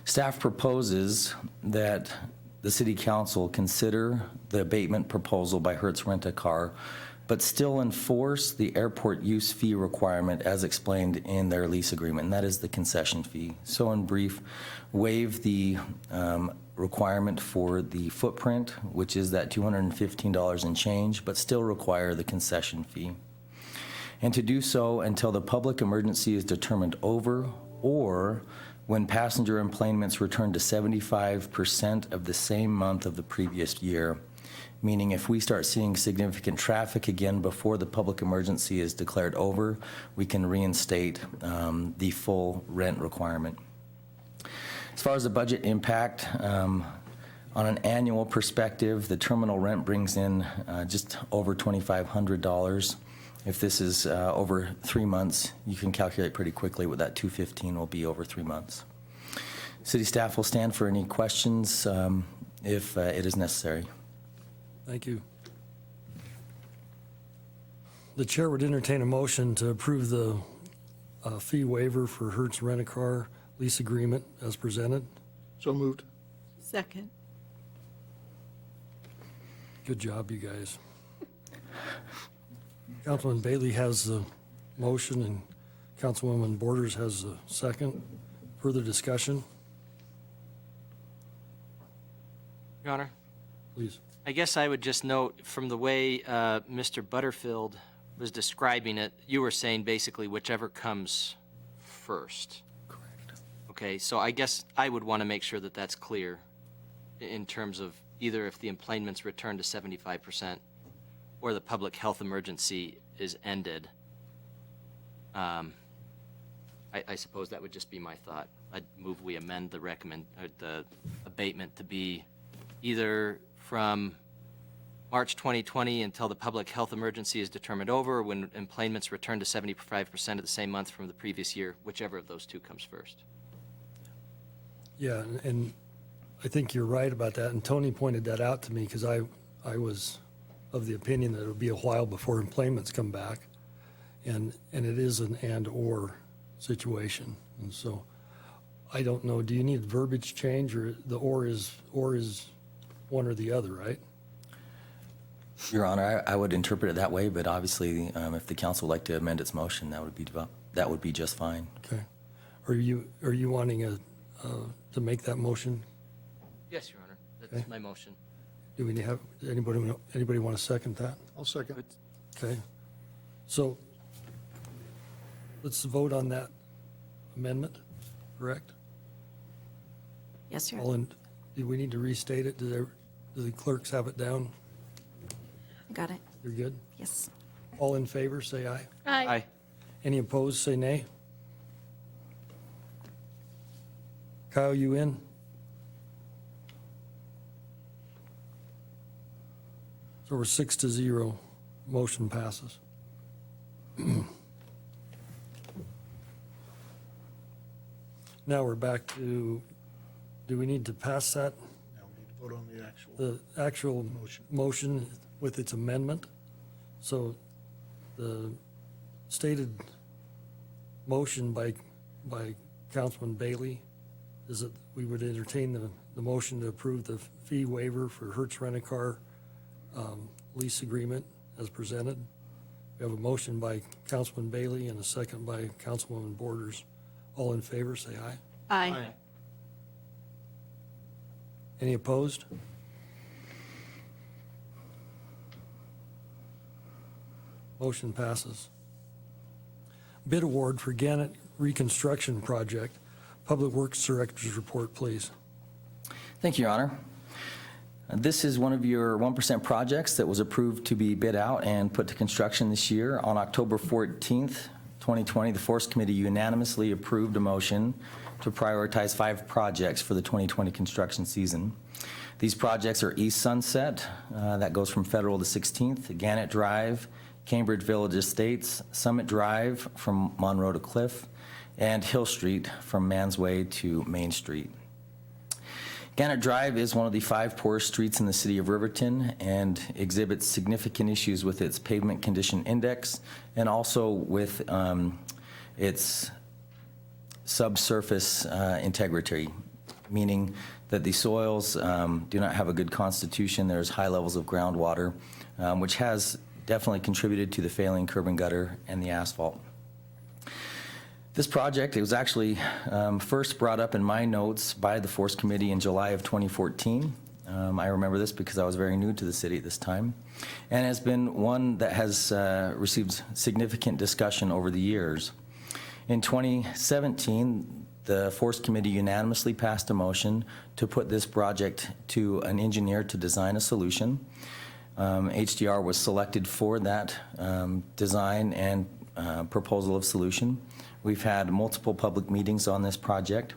Staff proposes that the City Council consider the abatement proposal by Hertz Rent-A-Car, but still enforce the airport use fee requirement as explained in their lease agreement, and that is the concession fee. So in brief, waive the requirement for the footprint, which is that $215 and change, but still require the concession fee. And to do so until the public emergency is determined over, or when passenger enplanements return to 75% of the same month of the previous year. Meaning if we start seeing significant traffic again before the public emergency is declared over, we can reinstate the full rent requirement. As far as the budget impact, on an annual perspective, the terminal rent brings in just over $2,500. If this is over 3 months, you can calculate pretty quickly what that $215 will be over 3 months. City staff will stand for any questions if it is necessary. Thank you. The chair would entertain a motion to approve the fee waiver for Hertz Rent-A-Car lease agreement as presented. So moved. Second. Good job, you guys. Councilman Bailey has the motion and Councilwoman Borders has the second. Further discussion, Your Honor, please. I guess I would just note from the way Mr. Butterfield was describing it, you were saying basically whichever comes first. Correct. Okay, so I guess I would want to make sure that that's clear in terms of either if the emplainment's returned to 75% or the public health emergency is ended. I suppose that would just be my thought. I'd move we amend the abatement to be either from March 2020 until the public health emergency is determined over, when emplainments return to 75% of the same month from the previous year, whichever of those two comes first. Yeah, and I think you're right about that, and Tony pointed that out to me because I was of the opinion that it would be a while before emplainments come back, and it is an and/or situation, and so I don't know. Do you need verbiage change, or the or is one or the other, right? Your Honor, I would interpret it that way, but obviously, if the council would like to amend its motion, that would be just fine. Okay. Are you wanting to make that motion? Yes, Your Honor. That's Okay. my motion. Do we have anybody want to second that? I'll second. Okay. So let's vote on that amendment, correct? Yes, sir. Do we need to restate it? Do the clerks have it down? Got it. You're good? Yes. All in favor, say aye. Aye. Any opposed, say nay. Kyle, you in? So we're 6-0. Motion passes. Now we're back to, do we need to pass that? Now we need to vote on the actual. The actual motion with its amendment? So the stated motion by Councilman Bailey is that we would entertain the motion to approve the fee waiver for Hertz Rent-A-Car lease agreement as presented. We have a motion by Councilman Bailey and a second by Councilwoman Borders. All in favor, say aye. Aye. Any opposed? Motion passes. Bid award for Gannet Reconstruction Project. Public Works Director's report, please. Thank you, Your Honor. This is one of your 1% projects that was approved to be bid out and put to construction this year. On October 14th, 2020, the Force Committee unanimously approved a motion to prioritize 5 projects for the 2020 construction season. These projects are East Sunset, that goes from Federal to 16th, Gannet Drive, Cambridge Village Estates, Summit Drive from Monroe to Cliff, and Hill Street from Mansway to Main Street. Gannet Drive is one of the 5 poorest streets in the city of Riverton and exhibits significant issues with its pavement condition index and also with its subsurface integrity, meaning that the soils do not have a good constitution. There's high levels of groundwater, which has definitely contributed to the failing curb and gutter and the asphalt. This project, it was actually first brought up in my notes by the Force Committee in July of 2014. I remember this because I was very new to the city at this time, and has been one that has received significant discussion over the years. In 2017, the Force Committee unanimously passed a motion to put this project to an engineer to design a solution. HDR was selected for that design and proposal of solution. We've had multiple public meetings on this project.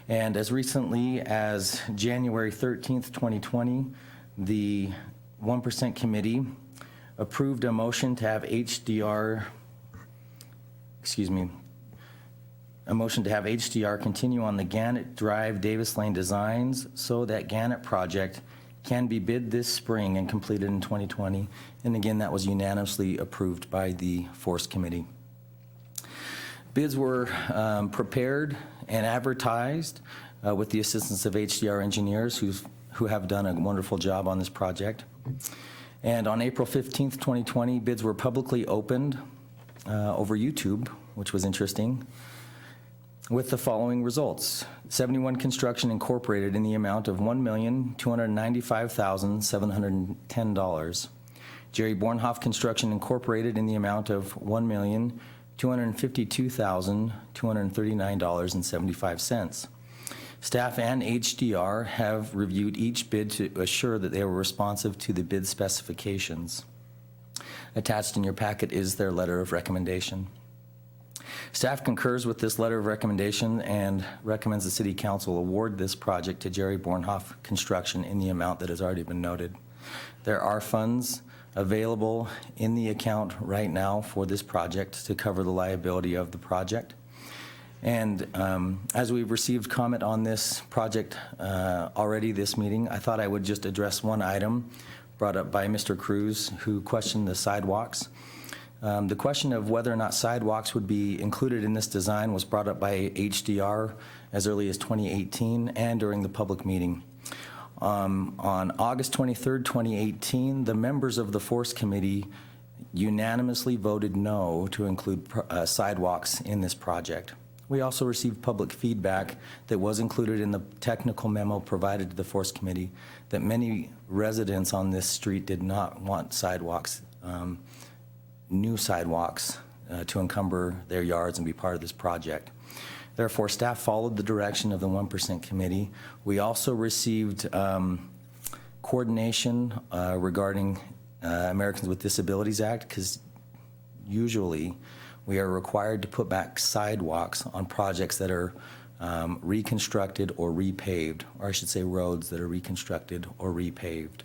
And as recently as January 13th, 2020, the 1% committee approved a motion to have HDR continue on the Gannet Drive Davis Lane designs so that Gannet project can be bid this spring and completed in 2020. And again, that was unanimously approved by the Force Committee. Bids were prepared and advertised with the assistance of HDR engineers who have done a wonderful job on this project. And on April 15th, 2020, bids were publicly opened over YouTube, which was interesting, with the following results. 71 Construction Incorporated in the amount of $1,295,710. Jerry Bornhoff Construction Incorporated in the amount of $1,252,239.75. Staff and HDR have reviewed each bid to assure that they were responsive to the bid specifications. Attached in your packet is their letter of recommendation. Staff concurs with this letter of recommendation and recommends the City Council award this project to Jerry Bornhoff Construction in the amount that has already been noted. There are funds available in the account right now for this project to cover the liability of the project. And as we've received comment on this project already this meeting, I thought I would just address one item brought up by Mr. Cruz, who questioned the sidewalks. The question of whether or not sidewalks would be included in this design was brought up by HDR as early as 2018 and during the public meeting. On August 23rd, 2018, the members of the Force Committee unanimously voted no to include sidewalks in this project. We also received public feedback that was included in the technical memo provided to the Force Committee that many residents on this street did not want sidewalks, new sidewalks, to encumber their yards and be part of this project. Therefore, staff followed the direction of the 1% committee. We also received coordination regarding Americans with Disabilities Act, because usually we are required to put back sidewalks on projects that are reconstructed or repaved, or I should say roads that are reconstructed or repaved.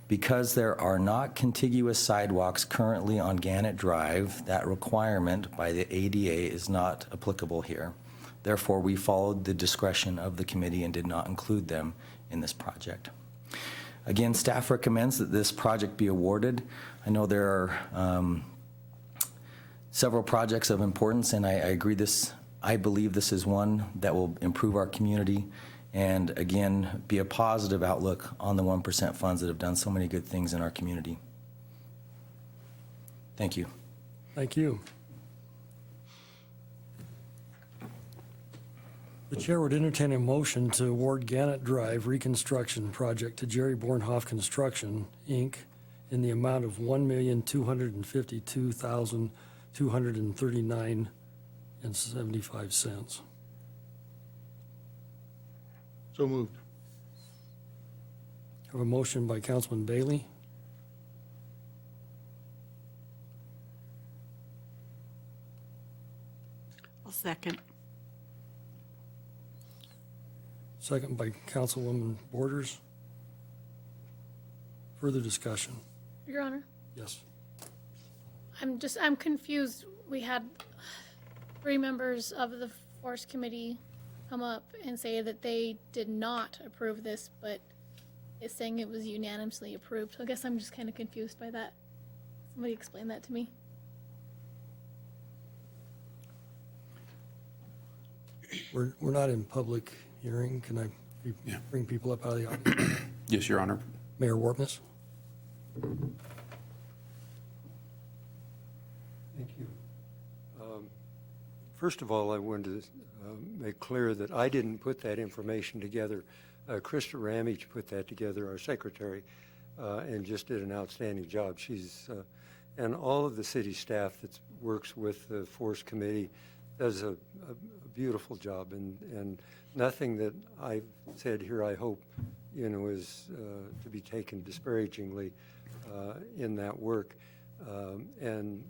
Because there are not contiguous sidewalks currently on Gannet Drive, that requirement by the ADA is not applicable here. Therefore, we followed the discretion of the committee and did not include them in this project. Again, staff recommends that this project be awarded. I know there are several projects of importance, and I believe this is one that will improve our community and, again, be a positive outlook on the 1% funds that have done so many good things in our community. Thank you. Thank you. The chair would entertain a motion to award Gannet Drive reconstruction project to Jerry Bornhoff Construction, Inc. in the amount of $1,252,239.75. So moved. Have a motion by Councilman Bailey. I'll second. Second by Councilwoman Borders. Further discussion? Your Honor, Yes. I'm confused. We had 3 members of the Force Committee come up and say that they did not approve this, but it's saying it was unanimously approved. So I guess I'm just kind of confused by that. Somebody explain that to me. We're not in public hearing. Can I bring people up out of the audience? Yes, Your Honor. Mayor Wartness? Thank you. First of all, I wanted to make clear that I didn't put that information together. Krista Ramage put that together, our secretary, and just did an outstanding job. She's, and all of the city staff that works with the Force Committee does a beautiful job, and nothing that I've said here, I hope, is to be taken disparagingly in that work. And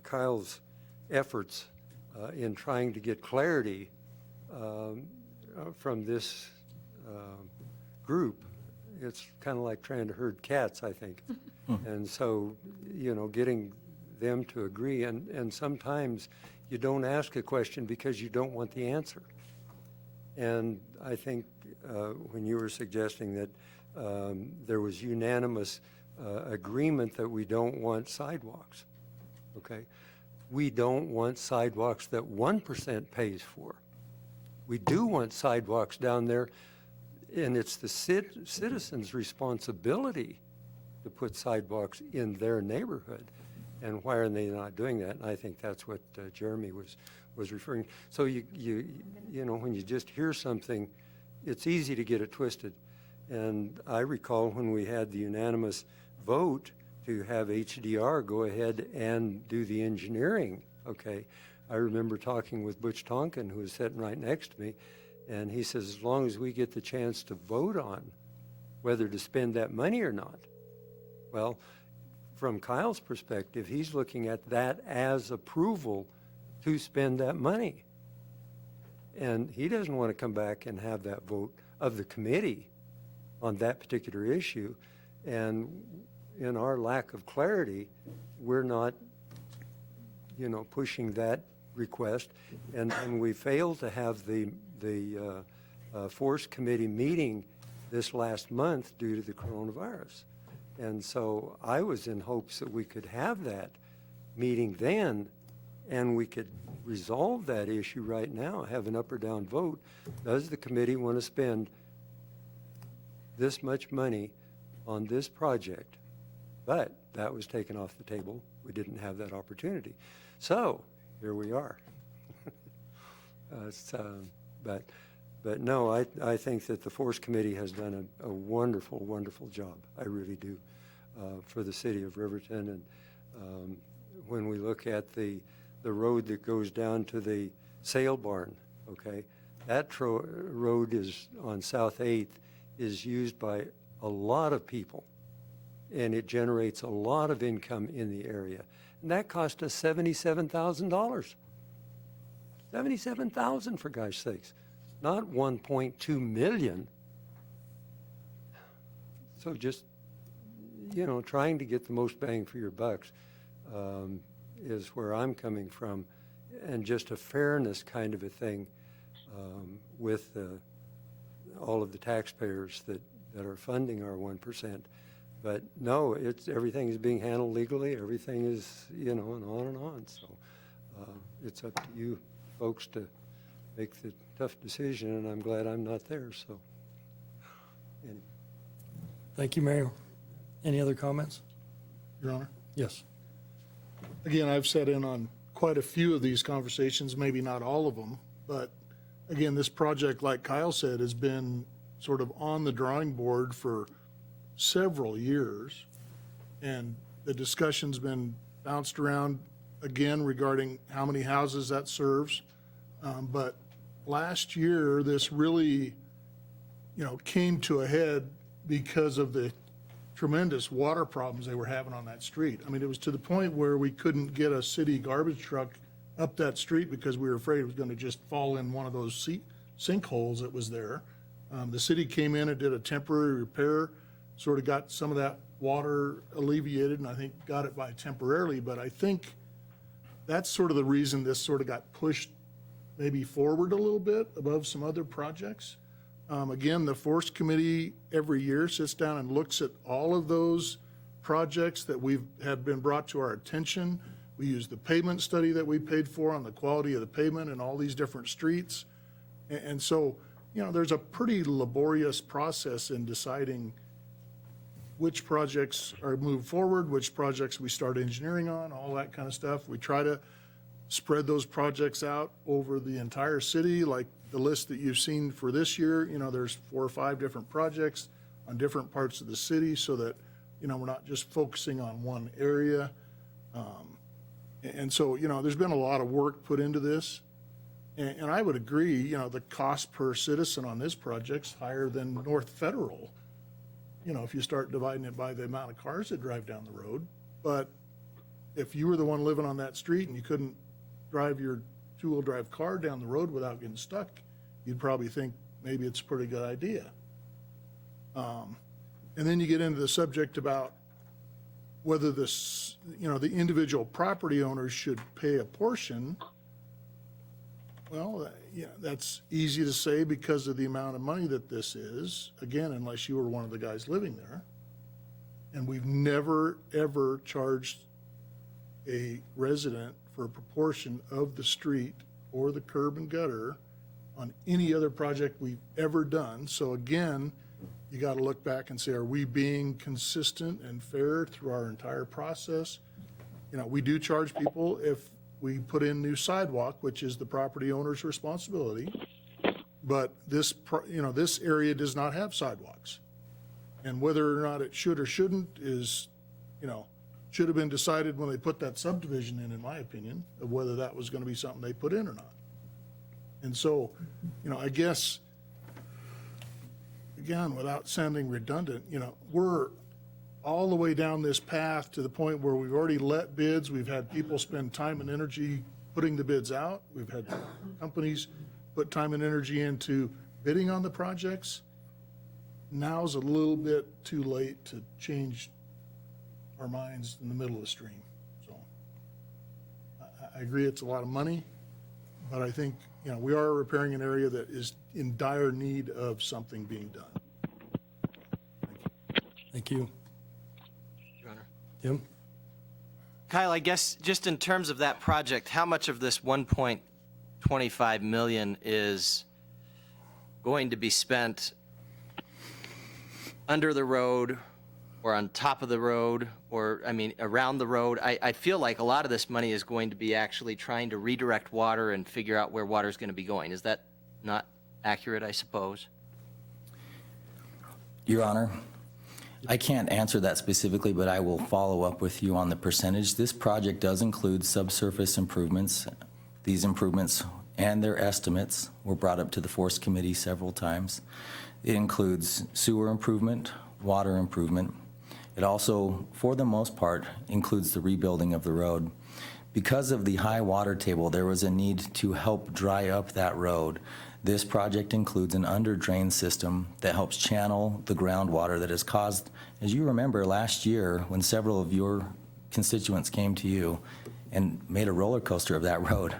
Kyle's efforts in trying to get clarity from this group, it's kind of like trying to herd cats, I think. And so, getting them to agree, and sometimes you don't ask a question because you don't want the answer. And I think when you were suggesting that there was unanimous agreement that we don't want sidewalks, okay? we don't want sidewalks that 1% pays for. We do want sidewalks down there, and it's the citizens' responsibility to put sidewalks in their neighborhood. And why are they not doing that? And I think that's what Jeremy was referring. So you know, when you just hear something, it's easy to get it twisted. And I recall when we had the unanimous vote to have HDR go ahead and do the engineering, okay? I remember talking with Butch Tonkin, who was sitting right next to me, and he says, as long as we get the chance to vote on whether to spend that money or not. Well, from Kyle's perspective, he's looking at that as approval to spend that money. And he doesn't want to come back and have that vote of the committee on that particular issue. And in our lack of clarity, we're not, you know, pushing that request. And we failed to have the Forest Committee meeting this last month due to the coronavirus. And so I was in hopes that we could have that meeting then, and we could resolve that issue right now, have an up or down vote. Does the committee want to spend this much money on this project? But that was taken off the table. We didn't have that opportunity. So here we are. But no, I think that the Forest Committee has done a wonderful, wonderful job. I really do, for the city of Riverton. And when we look at the road that goes down to the sale barn, okay, that road is on South 8th is used by a lot of people, and it generates a lot of income in the area. And that cost us $77,000. $77,000, for gosh sakes, not $1.2 million. So just, you know, trying to get the most bang for your bucks is where I'm coming from, and just a fairness kind of a thing with all of the taxpayers that are funding our 1%. But no, everything is being handled legally. Everything is, you know, and on and on. So it's up to you folks to make the tough decision, and I'm glad I'm not there. So, anyway. Thank you, Mayor. Any other comments? Your Honor? Yes. Again, I've sat in on quite a few of these conversations, maybe not all of them, but again, this project, like Kyle said, has been sort of on the drawing board for several years, and the discussion's been bounced around again regarding how many houses that serves. But last year, this really, you know, came to a head because of the tremendous water problems they were having on that street. I mean, it was to the point where we couldn't get a city garbage truck up that street because we were afraid it was going to just fall in one of those sinkholes that was there. The city came in and did a temporary repair, sort of got some of that water alleviated, and I think got it by temporarily. But I think that's sort of the reason this sort of got pushed maybe forward a little bit above some other projects. Again, the Forest Committee every year sits down and looks at all of those projects that have been brought to our attention. We use the pavement study that we paid for on the quality of the pavement in all these different streets. And so, you know, there's a pretty laborious process in deciding which projects are moved forward, which projects we start engineering on, all that kind of stuff. We try to spread those projects out over the entire city, like the list that you've seen for this year. You know, there's 4 or 5 different projects on different parts of the city so that, you know, we're not just focusing on one area. And so, you know, there's been a lot of work put into this. And I would agree, you know, the cost per citizen on this project's higher than North Federal, you know, if you start dividing it by the amount of cars that drive down the road. But if you were the one living on that street and you couldn't drive your two-wheel drive car down the road without getting stuck, you'd probably think maybe it's a pretty good idea. And then you get into the subject about whether this, you know, the individual property owners should pay a portion. Well, yeah, that's easy to say because of the amount of money that this is, again, unless you were one of the guys living there. And we've never, ever charged a resident for a proportion of the street or the curb and gutter on any other project we've ever done. So again, you got to look back and say, are we being consistent and fair through our entire process? You know, we do charge people if we put in new sidewalk, which is the property owner's responsibility. But this, this area does not have sidewalks. And whether or not it should or shouldn't is, should have been decided when they put that subdivision in my opinion, of whether that was going to be something they put in or not. And so, I guess, again, without sounding redundant, we're all the way down this path to the point where we've already let bids. We've had people spend time and energy putting the bids out. We've had companies put time and energy into bidding on the projects. Now's a little bit too late to change our minds in the middle of the stream. So I agree it's a lot of money, but I think, we are repairing an area that is in dire need of something being done. Thank you. Your Honor. Tim? Kyle, I guess just in terms of that project, how much of this 1.25 million is going to be spent under the road or on top of the road or, around the road? I feel like a lot of this money is going to be actually trying to redirect water and figure out where water is going to be going. Is that not accurate, I suppose? Your Honor, I can't answer that specifically, but I will follow up with you on the percentage. This project does include subsurface improvements. These improvements and their estimates were brought up to the Forest Committee several times. It includes sewer improvement, water improvement. It also, for the most part, includes the rebuilding of the road. Because of the high water table, there was a need to help dry up that road. This project includes an under drain system that helps channel the groundwater that has caused, as you remember last year when several of your constituents came to you and made a roller coaster of that road.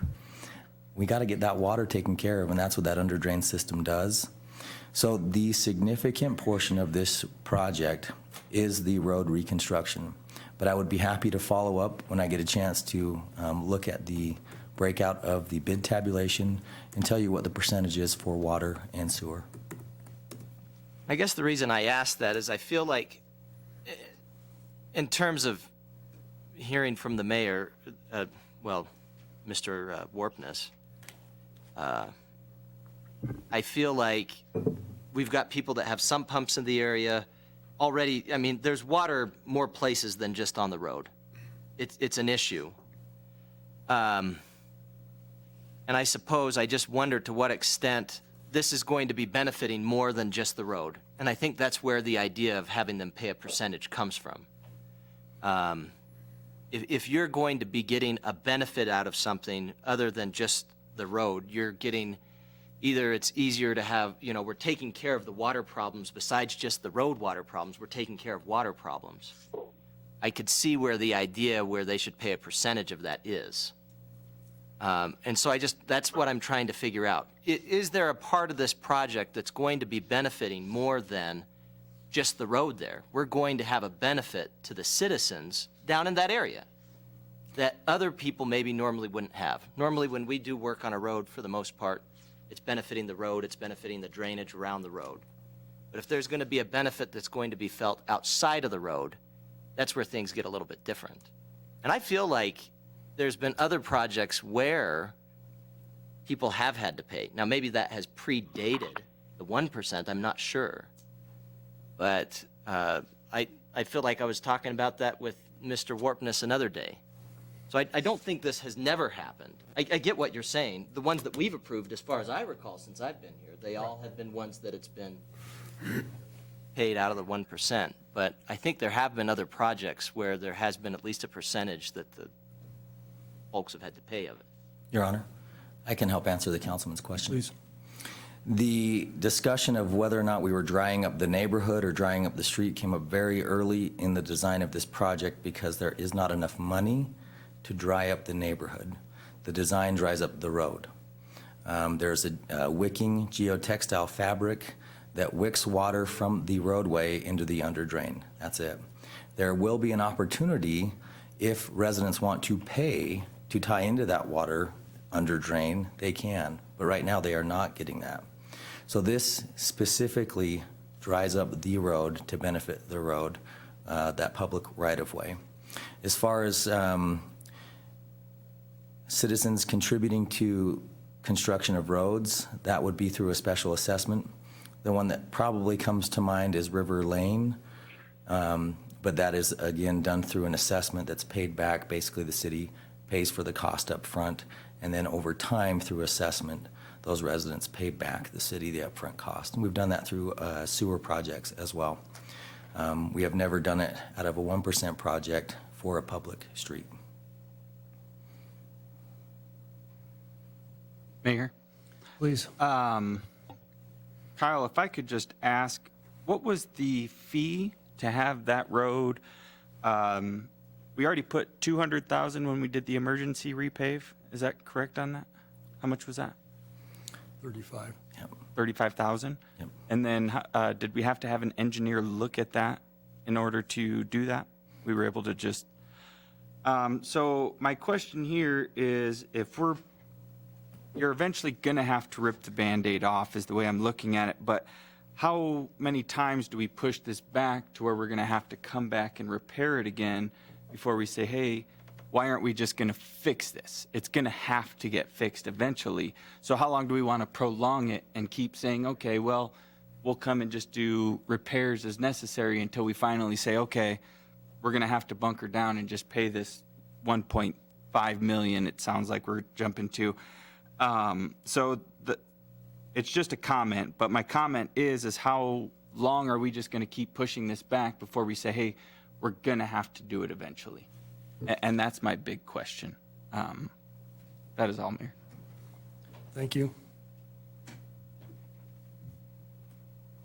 We got to get that water taken care of, and that's what that under drain system does. So the significant portion of this project is the road reconstruction. But I would be happy to follow up when I get a chance to look at the breakout of the bid tabulation and tell you what the percentage is for water and sewer. I guess the reason I ask that is I feel like in terms of hearing from the mayor, Mr. Warpness, I feel like we've got people that have some pumps in the area already. There's water more places than just on the road. It's an issue. And I suppose I just wonder to what extent this is going to be benefiting more than just the road. And I think that's where the idea of having them pay a percentage comes from. If you're going to be getting a benefit out of something other than just the road, you're getting either it's easier to have, we're taking care of the water problems besides just the road water problems, we're taking care of water problems. I could see where the idea where they should pay a percentage of that is. And so that's what I'm trying to figure out. Is there a part of this project that's going to be benefiting more than just the road there? We're going to have a benefit to the citizens down in that area that other people maybe normally wouldn't have. Normally when we do work on a road, for the most part, it's benefiting the road, it's benefiting the drainage around the road. But if there's going to be a benefit that's going to be felt outside of the road, that's where things get a little bit different. And I feel like there's been other projects where people have had to pay. Now, maybe that has predated the 1%, I'm not sure. But I feel like I was talking about that with Mr. Warpness another day. So I don't think this has never happened. I get what you're saying. The ones that we've approved, as far as I recall since I've been here, they all have been ones that it's been paid out of the 1%. But I think there have been other projects where there has been at least a percentage that the folks have had to pay of it. Your Honor, I can help answer the councilman's question. Please. The discussion of whether or not we were drying up the neighborhood or drying up the street came up very early in the design of this project because there is not enough money to dry up the neighborhood. The design dries up the road. There's a wicking geotextile fabric that wicks water from the roadway into the under drain. That's it. There will be an opportunity if residents want to pay to tie into that water under drain, they can. But right now, they are not getting that. So this specifically dries up the road to benefit the road, that public right-of-way. As far as citizens contributing to construction of roads, that would be through a special assessment. The one that probably comes to mind is River Lane, but that is, again, done through an assessment that's paid back. Basically, the city pays for the cost up front, and then over time, through assessment, those residents pay back the city the upfront cost. And we've done that through sewer projects as well. We have never done it out of a 1% project for a public street. Mayor? Please. Kyle, if I could just ask, what was the fee to have that road? We already put $200,000 when we did the emergency repave. Is that correct on that? How much was that? 35. Yep. 35,000? Yep. And then did we have to have an engineer look at that in order to do that? We were able to just... so my question here is, if you're eventually going to have to rip the Band-Aid off is the way I'm looking at it, but how many times do we push this back to where we're going to have to come back and repair it again before we say, hey, why aren't we just going to fix this? It's going to have to get fixed eventually. So how long do we want to prolong it and keep saying, okay, well, we'll come and just do repairs as necessary until we finally say, okay, we're going to have to bunker down and just pay this $1.5 million, it sounds like we're jumping to. It's just a comment, but my comment is how long are we just going to keep pushing this back before we say, hey, we're going to have to do it eventually? And that's my big question. That is all, Mayor. Thank you.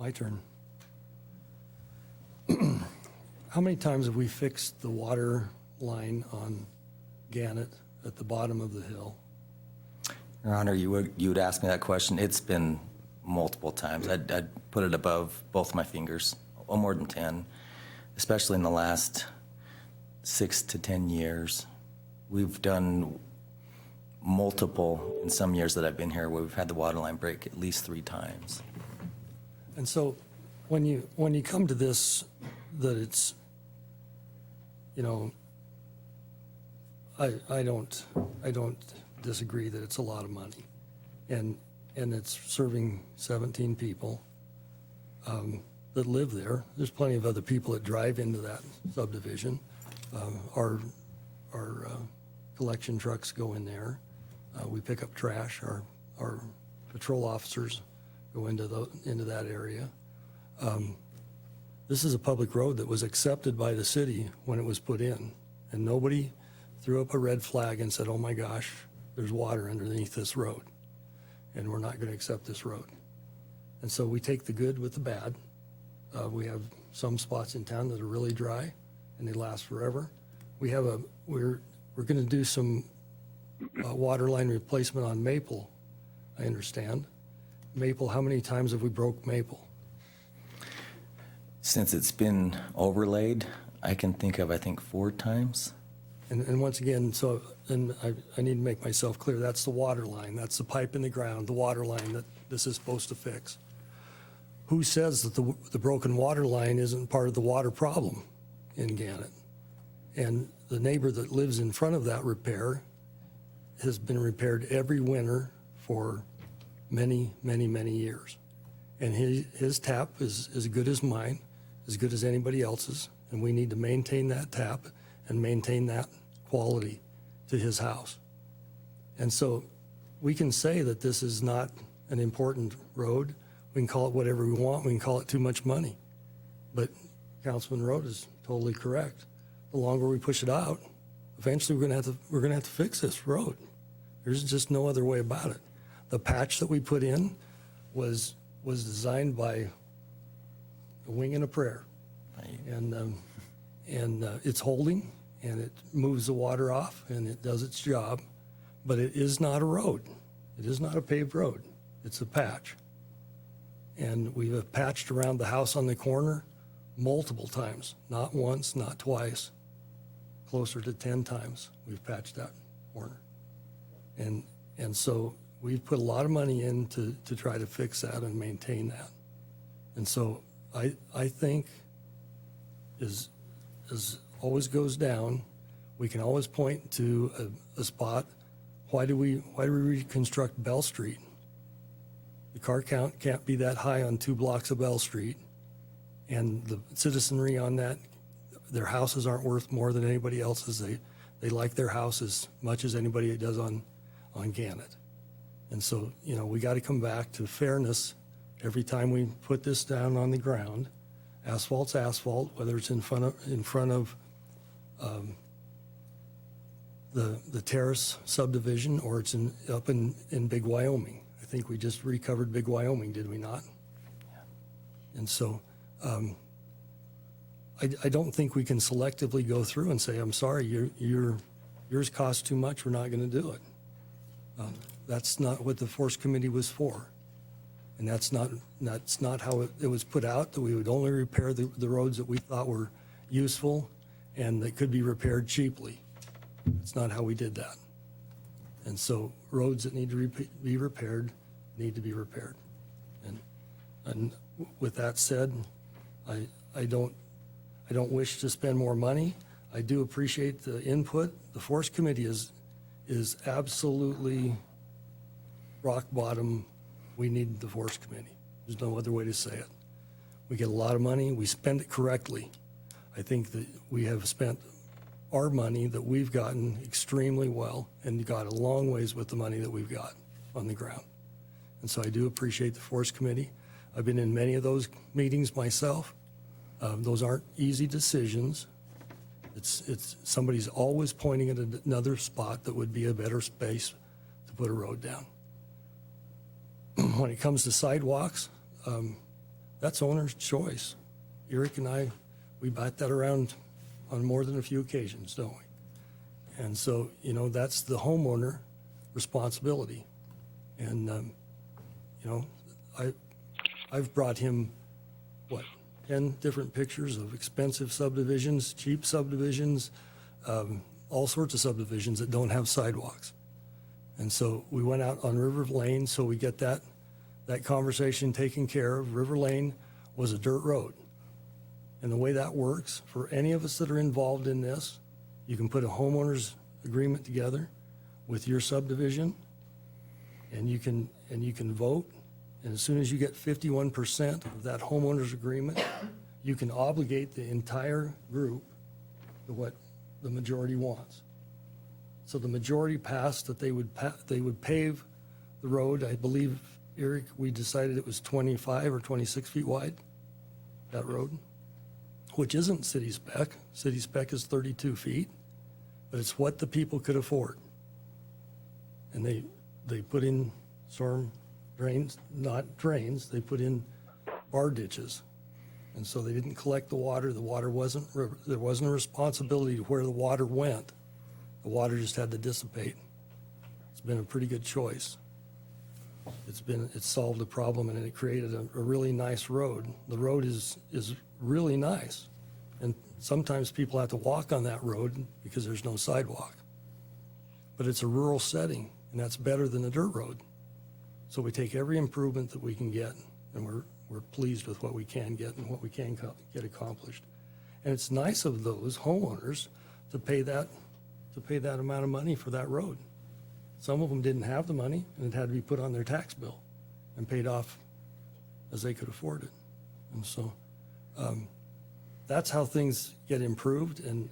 My turn. How many times have we fixed the water line on Gannet at the bottom of the hill? Your Honor, you would ask me that question. It's been multiple times. I'd put it above both my fingers, more than 10, especially in the last 6 to 10 years. We've done multiple, in some years that I've been here, where we've had the water line break at least 3 times. And so when you come to this, that it's, I don't disagree that it's a lot of money, and it's serving 17 people that live there. There's plenty of other people that drive into that subdivision. Our collection trucks go in there. We pick up trash. Our patrol officers go into that area. This is a public road that was accepted by the city when it was put in, and nobody threw up a red flag and said, oh my gosh, there's water underneath this road, and we're not going to accept this road. And so we take the good with the bad. We have some spots in town that are really dry, and they last forever. We're going to do some water line replacement on Maple, I understand. Maple, how many times have we broke Maple? Since it's been overlaid, I can think of, 4 times. And once again, I need to make myself clear, that's the water line, that's the pipe in the ground, the water line that this is supposed to fix. Who says that the broken water line isn't part of the water problem in Gannet? And the neighbor that lives in front of that repair has been repaired every winter for many, many, many years. And his tap is as good as mine, as good as anybody else's, and we need to maintain that tap and maintain that quality to his house. And so we can say that this is not an important road. We can call it whatever we want. We can call it too much money. But Councilman Road is totally correct. The longer we push it out, eventually we're gonna have to fix this road. There's just no other way about it. The patch that we put in was designed by a wing and a prayer. And it's holding, and it moves the water off, and it does its job, but it is not a road. It is not a paved road. It's a patch. And we've patched around the house on the corner multiple times, not once, not twice, closer to 10 times we've patched that corner. And so we've put a lot of money in to try to fix that and maintain that. And so I think as always goes down, we can always point to a spot. Why do we reconstruct Bell Street? The car count can't be that high on 2 blocks of Bell Street. And the citizenry on that, their houses aren't worth more than anybody else's. They like their house as much as anybody does on Gannet. And so, you know, we got to come back to fairness every time we put this down on the ground. Asphalt's asphalt, whether it's in front of the Terrace subdivision or it's up in Big Wyoming. I think we just recovered Big Wyoming, did we not? Yeah. And so I don't think we can selectively go through and say, I'm sorry, yours costs too much, we're not going to do it. That's not what the Force Committee was for. And that's not how it was put out, that we would only repair the roads that we thought were useful and that could be repaired cheaply. That's not how we did that. And so roads that need to be repaired need to be repaired. And with that said, I don't wish to spend more money. I do appreciate the input. The Force Committee is absolutely rock bottom. We need the Force Committee. There's no other way to say it. We get a lot of money. We spend it correctly. I think that we have spent our money that we've gotten extremely well and got a long ways with the money that we've got on the ground. And so I do appreciate the Force Committee. I've been in many of those meetings myself. Those aren't easy decisions. It's somebody's always pointing at another spot that would be a better space to put a road down. When it comes to sidewalks, that's owner's choice. Eric and I, we bat that around on more than a few occasions, don't we? And so, you know, that's the homeowner responsibility. And, you know, I've brought him, 10 different pictures of expensive subdivisions, cheap subdivisions, all sorts of subdivisions that don't have sidewalks. And so we went out on River Lane, so we get that conversation taken care of. River Lane was a dirt road. And the way that works, for any of us that are involved in this, you can put a homeowner's agreement together with your subdivision, and you can vote. And as soon as you get 51% of that homeowner's agreement, you can obligate the entire group to what the majority wants. So the majority passed that they would pave the road. I believe, Eric, we decided it was 25 or 26 feet wide, that road, which isn't city spec. City spec is 32 feet, but it's what the people could afford. And they put in storm drains, not drains, they put in bar ditches. And so they didn't collect the water. The water there wasn't a responsibility to where the water went. The water just had to dissipate. It's been a pretty good choice. It's solved the problem, and it created a really nice road. The road is really nice. And sometimes people have to walk on that road because there's no sidewalk. But it's a rural setting, and that's better than a dirt road. So we take every improvement that we can get, and we're pleased with what we can get and what we can get accomplished. And it's nice of those homeowners to pay that amount of money for that road. Some of them didn't have the money, and it had to be put on their tax bill and paid off as they could afford it. And so that's how things get improved. And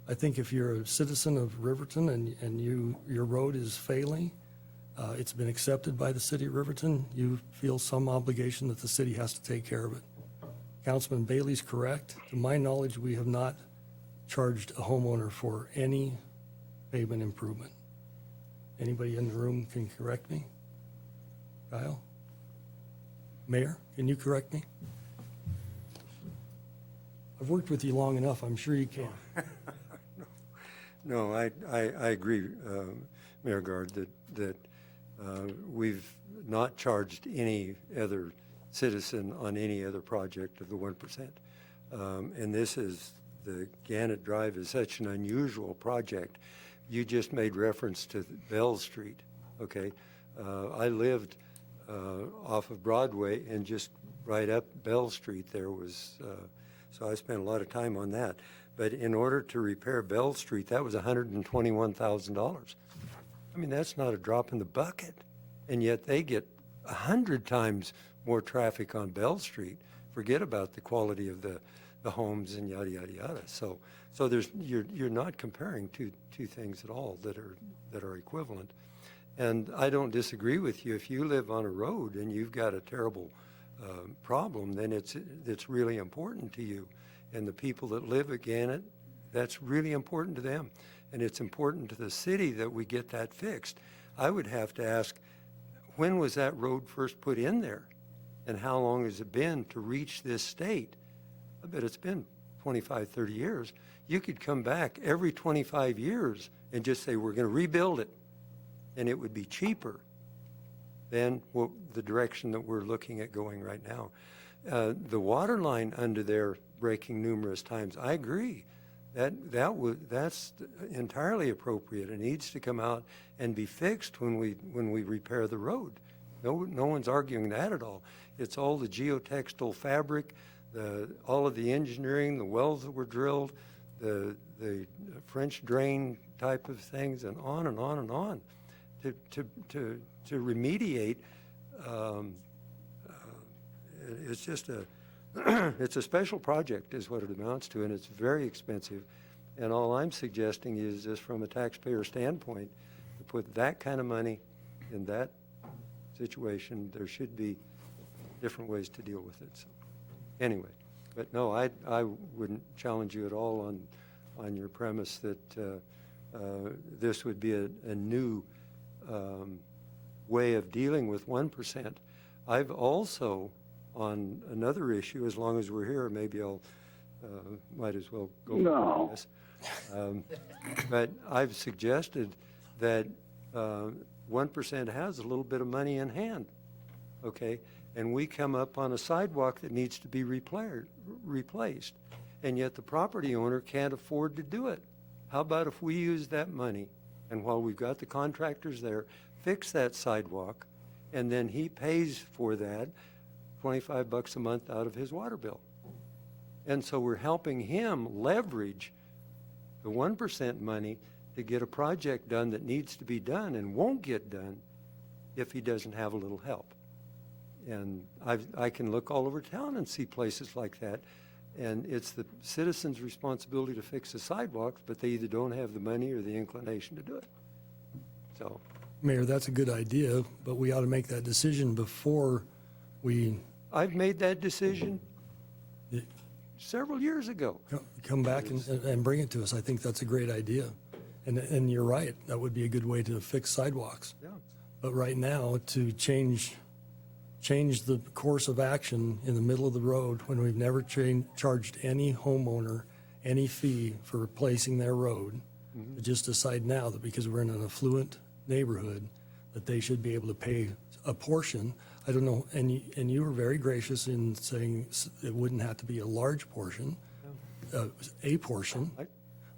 I think if you're a citizen of Riverton and your road is failing, it's been accepted by the city of Riverton, you feel some obligation that the city has to take care of it. Councilman Bailey's correct. To my knowledge, we have not charged a homeowner for any pavement improvement. Anybody in the room can correct me? Kyle? Mayor, can you correct me? I've worked with you long enough, I'm sure you can. No, I agree, Mayor Guard, that we've not charged any other citizen on any other project of the 1%. And the Gannet Drive is such an unusual project you just made reference to Bell Street, okay? I lived off of Broadway, and just right up Bell Street there was, so I spent a lot of time on that. But in order to repair Bell Street, that was $121,000. I mean, that's not a drop in the bucket. And yet they get 100 times more traffic on Bell Street. Forget about the quality of the homes and yada, yada, yada. So you're not comparing two things at all that are equivalent. And I don't disagree with you. If you live on a road and you've got a terrible problem, then it's really important to you. And the people that live at Gannet, that's really important to them. And it's important to the city that we get that fixed. I would have to ask, when was that road first put in there? And how long has it been to reach this state? I bet it's been 25, 30 years. You could come back every 25 years and just say, we're going to rebuild it. And it would be cheaper than the direction that we're looking at going right now. The water line under there breaking numerous times, I agree. That's entirely appropriate. It needs to come out and be fixed when we repair the road. No one's arguing that at all. It's all the geotextile fabric, all of the engineering, the wells that were drilled, the French drain type of things, and on and on and on. To remediate, it's just it's a special project is what it amounts to, and it's very expensive. And all I'm suggesting is just from a taxpayer standpoint, to put that kind of money in that situation, there should be different ways to deal with it. So, anyway, but no, I wouldn't challenge you at all on your premise that this would be a new way of dealing with 1%. I've also, on another issue, as long as we're here, maybe I'll might as well go. No. This. But I've suggested that 1% has a little bit of money in hand, okay? And we come up on a sidewalk that needs to be replaced, and yet the property owner can't afford to do it. How about if we use that money, and while we've got the contractors there, fix that sidewalk, and then he pays for that $25 a month out of his water bill. And so we're helping him leverage the 1% money to get a project done that needs to be done and won't get done if he doesn't have a little help. And I can look all over town and see places like that. And it's the citizens' responsibility to fix the sidewalks, but they either don't have the money or the inclination to do it. So, Mayor, that's a good idea, but we ought to make that decision before we... I've made that decision several years ago. Come back and bring it to us. I think that's a great idea. And you're right, that would be a good way to fix sidewalks. Yeah. But right now, to change the course of action in the middle of the road when we've never charged any homeowner any fee for replacing their road, to just decide now that because we're in an affluent neighborhood, that they should be able to pay a portion. I don't know, and you were very gracious in saying it wouldn't have to be a large portion. A portion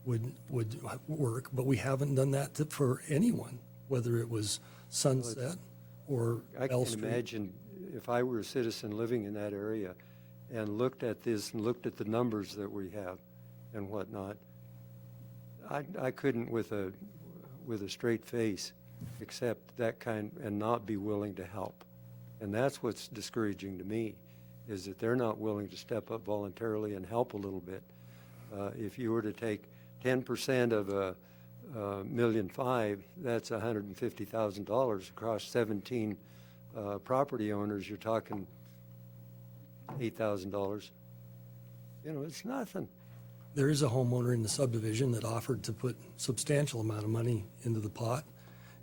would work, but we haven't done that for anyone, whether it was Sunset or Bell Street. I can imagine if I were a citizen living in that area and looked at this and looked at the numbers that we have and whatnot, I couldn't with a straight face accept that kind and not be willing to help. And that's what's discouraging to me, is that they're not willing to step up voluntarily and help a little bit. If you were to take 10% of $1.5 million, that's $150,000 across 17 property owners. You're talking $8,000. You know, it's nothing. There is a homeowner in the subdivision that offered to put substantial amount of money into the pot.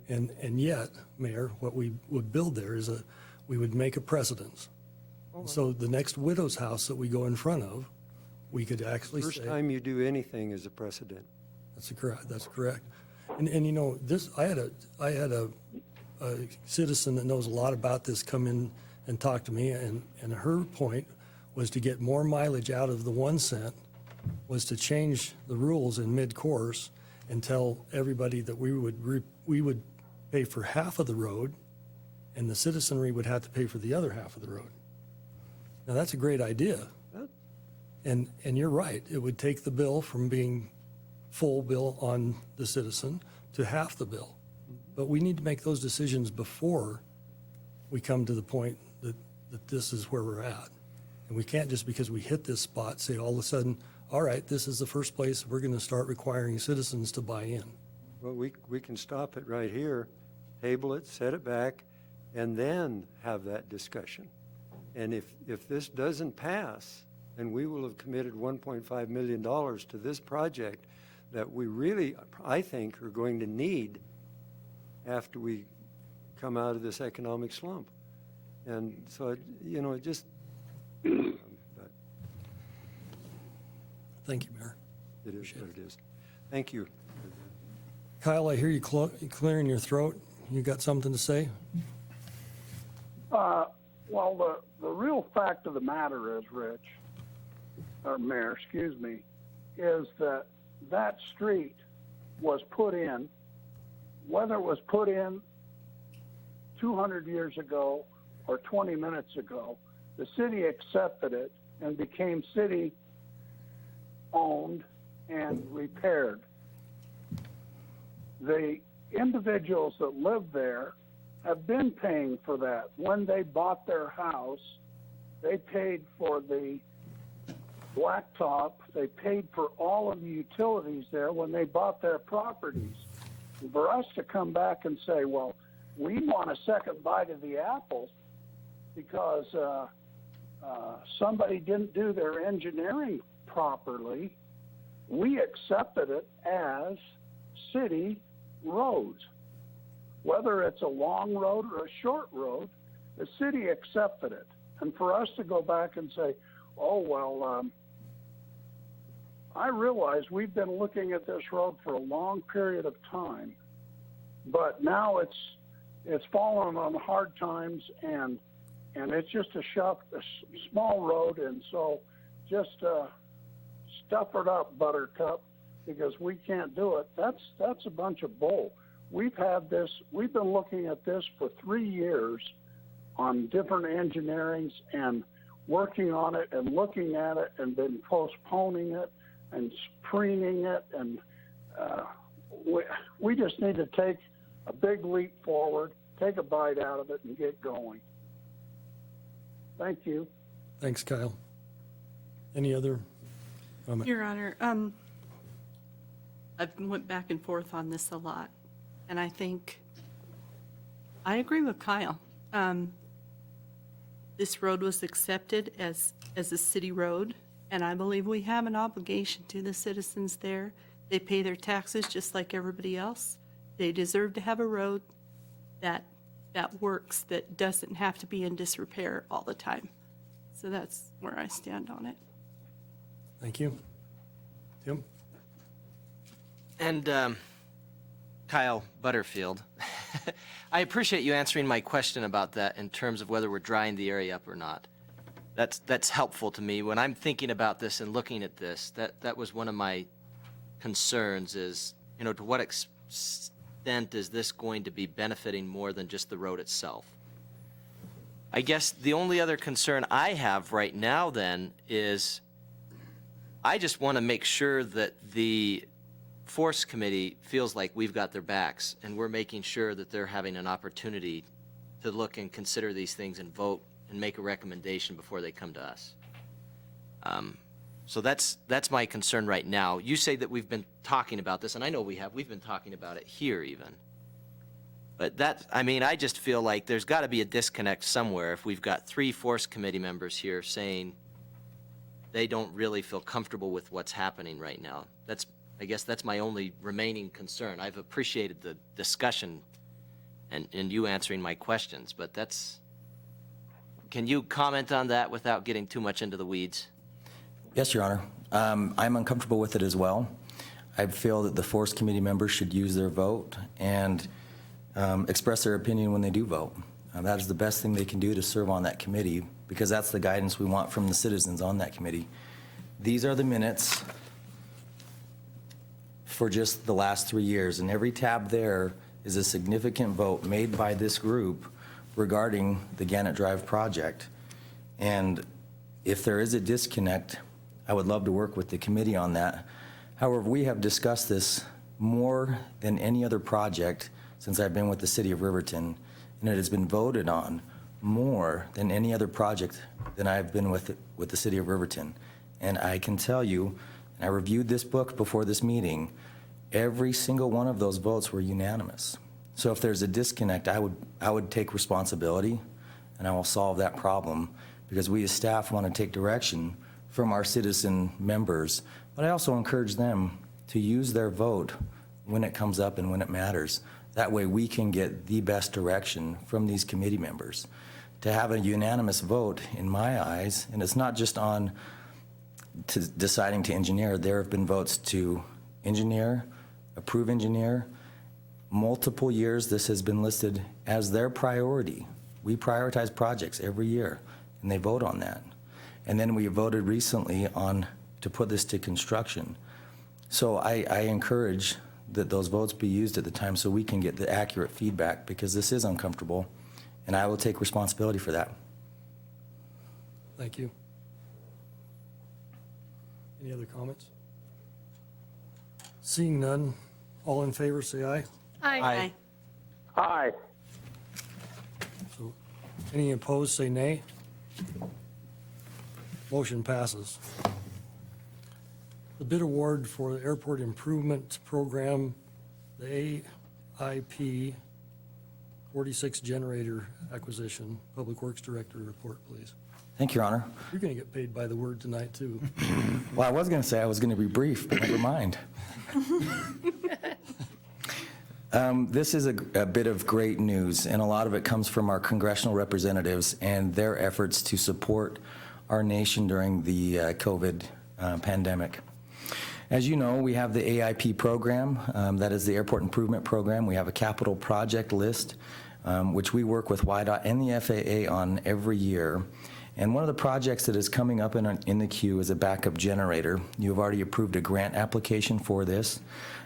And yet, Mayor, what we would build there is we would make a precedence. So the next widow's house that we go in front of, we could actually say. First time you do anything is a precedent. That's correct. And you know, I had a citizen that knows a lot about this come in and talk to me, and her point was to get more mileage out of the 1 cent was to change the rules in mid-course and tell everybody that we would pay for half of the road, and the citizenry would have to pay for the other half of the road. Now, that's a great idea. And you're right, it would take the bill from being full bill on the citizen to half the bill. But we need to make those decisions before we come to the point that this is where we're at. And we can't just because we hit this spot say all of a sudden, all right, this is the first place we're going to start requiring citizens to buy in. Well, we can stop it right here, table it, set it back, and then have that discussion. And if this doesn't pass, then we will have committed $1.5 million to this project that we really, I think, are going to need after we come out of this economic slump. And so, it just... Thank you, Mayor. It is what it is. Thank you. Kyle, I hear you clearing your throat. You got something to say? Well, the real fact of the matter is, Rich, or Mayor, excuse me, is that street was put in, whether it was put in 200 years ago or 20 minutes ago, the city accepted it and became city-owned and repaired. The individuals that live there have been paying for that. When they bought their house, they paid for the blacktop, they paid for all of the utilities there when they bought their properties. And for us to come back and say, well, we want a second bite of the apple because somebody didn't do their engineering properly, we accepted it as city roads. Whether it's a long road or a short road, the city accepted it. And for us to go back and say, oh, well, I realize we've been looking at this road for a long period of time, but now it's fallen on hard times and it's just a small road, and so just stuff it up, Buttercup, because we can't do it. That's a bunch of bull. We've been looking at this for 3 years on different engineerings and working on it and looking at it and been postponing it and preening it, and we just need to take a big leap forward, take a bite out of it, and get going. Thank you. Thanks, Kyle. Any other comment? Your Honor, I've went back and forth on this a lot, and I think I agree with Kyle. This road was accepted as a city road, and I believe we have an obligation to the citizens there. They pay their taxes just like everybody else. They deserve to have a road that works, that doesn't have to be in disrepair all the time. So that's where I stand on it. Thank you. Tim? And Kyle Butterfield, I appreciate you answering my question about that in terms of whether we're drying the area up or not. That's helpful to me. When I'm thinking about this and looking at this, that was one of my concerns is, to what extent is this going to be benefiting more than just the road itself? I guess the only other concern I have right now then is I just want to make sure that the Force Committee feels like we've got their backs and we're making sure that they're having an opportunity to look and consider these things and vote and make a recommendation before they come to us. So that's my concern right now. You say that we've been talking about this, and I know we've been talking about it here even. But I just feel like there's got to be a disconnect somewhere if we've got 3 Force Committee members here saying they don't really feel comfortable with what's happening right now. I guess that's my only remaining concern. I've appreciated the discussion and you answering my questions, but can you comment on that without getting too much into the weeds? Yes, Your Honor. I'm uncomfortable with it as well. I feel that the Force Committee members should use their vote and express their opinion when they do vote. That is the best thing they can do to serve on that committee, because that's the guidance we want from the citizens on that committee. These are the minutes for just the last 3 years, and every tab there is a significant vote made by this group regarding the Gannet Drive project. And if there is a disconnect, I would love to work with the committee on that. However, we have discussed this more than any other project since I've been with the city of Riverton, and it has been voted on more than any other project than I've been with the city of Riverton. And I can tell you, and I reviewed this book before this meeting, every single one of those votes were unanimous. So if there's a disconnect, I would take responsibility, and I will solve that problem, because we as staff want to take direction from our citizen members, but I also encourage them to use their vote when it comes up and when it matters. That way we can get the best direction from these committee members. To have a unanimous vote, in my eyes, and it's not just on deciding to engineer, there have been votes to engineer, approve engineer. Multiple years this has been listed as their priority. We prioritize projects every year, and they vote on that. And then we voted recently to put this to construction. So I encourage that those votes be used at the time so we can get the accurate feedback, because this is uncomfortable, and I will take responsibility for that. Thank you. Any other comments? Seeing none, all in favor, say aye. Aye. Aye. So, any opposed, say nay. Motion passes. The bid award for the Airport Improvement Program, the AIP 46 generator acquisition. Public Works Director report, please. Thank you, Your Honor. You're going to get paid by the word tonight, too. Well, I was going to say I was going to be brief, but never mind. This is a bit of great news, and a lot of it comes from our congressional representatives and their efforts to support our nation during the COVID pandemic. As you know, we have the AIP program, that is the Airport Improvement Program. We have a capital project list, which we work with WYDOT and the FAA on every year. And one of the projects that is coming up in the queue is a backup generator. You have already approved a grant application for this.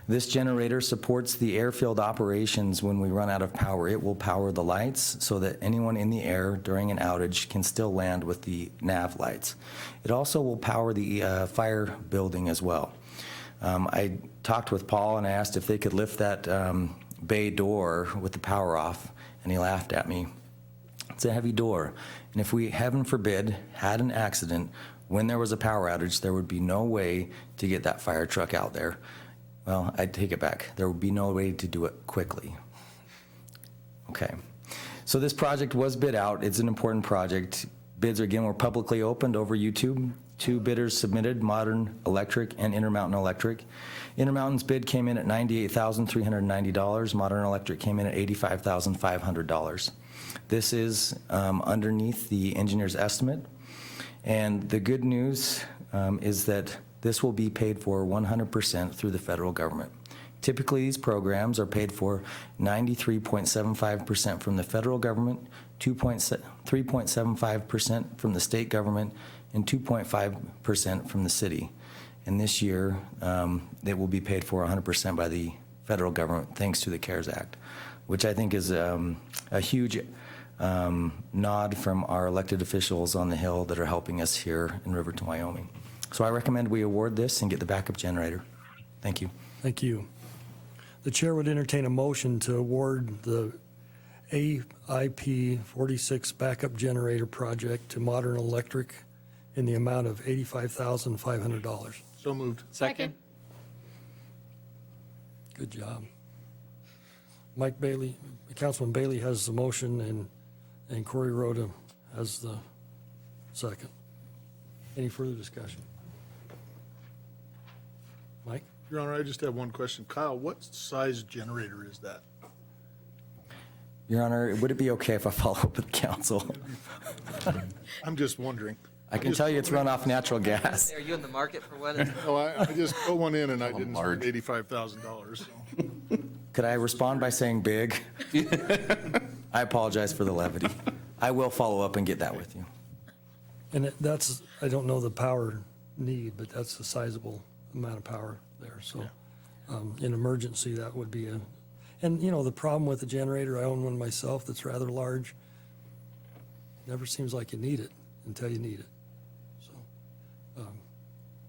This generator supports the airfield operations when we run out of power. It will power the lights so that anyone in the air during an outage can still land with the nav lights. It also will power the fire building as well. I talked with Paul and I asked if they could lift that bay door with the power off, and he laughed at me. It's a heavy door, and if we, heaven forbid, had an accident when there was a power outage, there would be no way to get that fire truck out there. Well, I take it back. There would be no way to do it quickly. Okay. So this project was bid out. It's an important project. Bids, again, were publicly opened over YouTube. 2 bidders submitted, Modern Electric and Intermountain Electric. Intermountain's bid came in at $98,390. Modern Electric came in at $85,500. This is underneath the engineer's estimate. And the good news is that this will be paid for 100% through the federal government. Typically, these programs are paid for 93.75% from the federal government, 3.75% from the state government, and 2.5% from the city. And this year, it will be paid for 100% by the federal government, thanks to the CARES Act, which I think is a huge nod from our elected officials on the Hill that are helping us here in Riverton, Wyoming. So I recommend we award this and get the backup generator. Thank you. Thank you. The chair would entertain a motion to award the AIP 46 backup generator project to Modern Electric in the amount of $85,500. So moved. Second. Good job. Mike Bailey, Councilman Bailey has the motion, and Corey Rhoda has the second. Any further discussion? Mike? Your Honor, I just have one question. Kyle, what size generator is that? Your Honor, would it be okay if I follow up with council? I'm just wondering. I can tell you it's run off natural gas. Are you in the market for one? No, I just put one in and I didn't spend $85,000. So. Could I respond by saying big? I apologize for the levity. I will follow up and get that with you. And that's, I don't know the power need, but that's a sizable amount of power there, so. in emergency, that would be and the problem with the generator, I own one myself that's rather large. Never seems like you need it until you need it. So,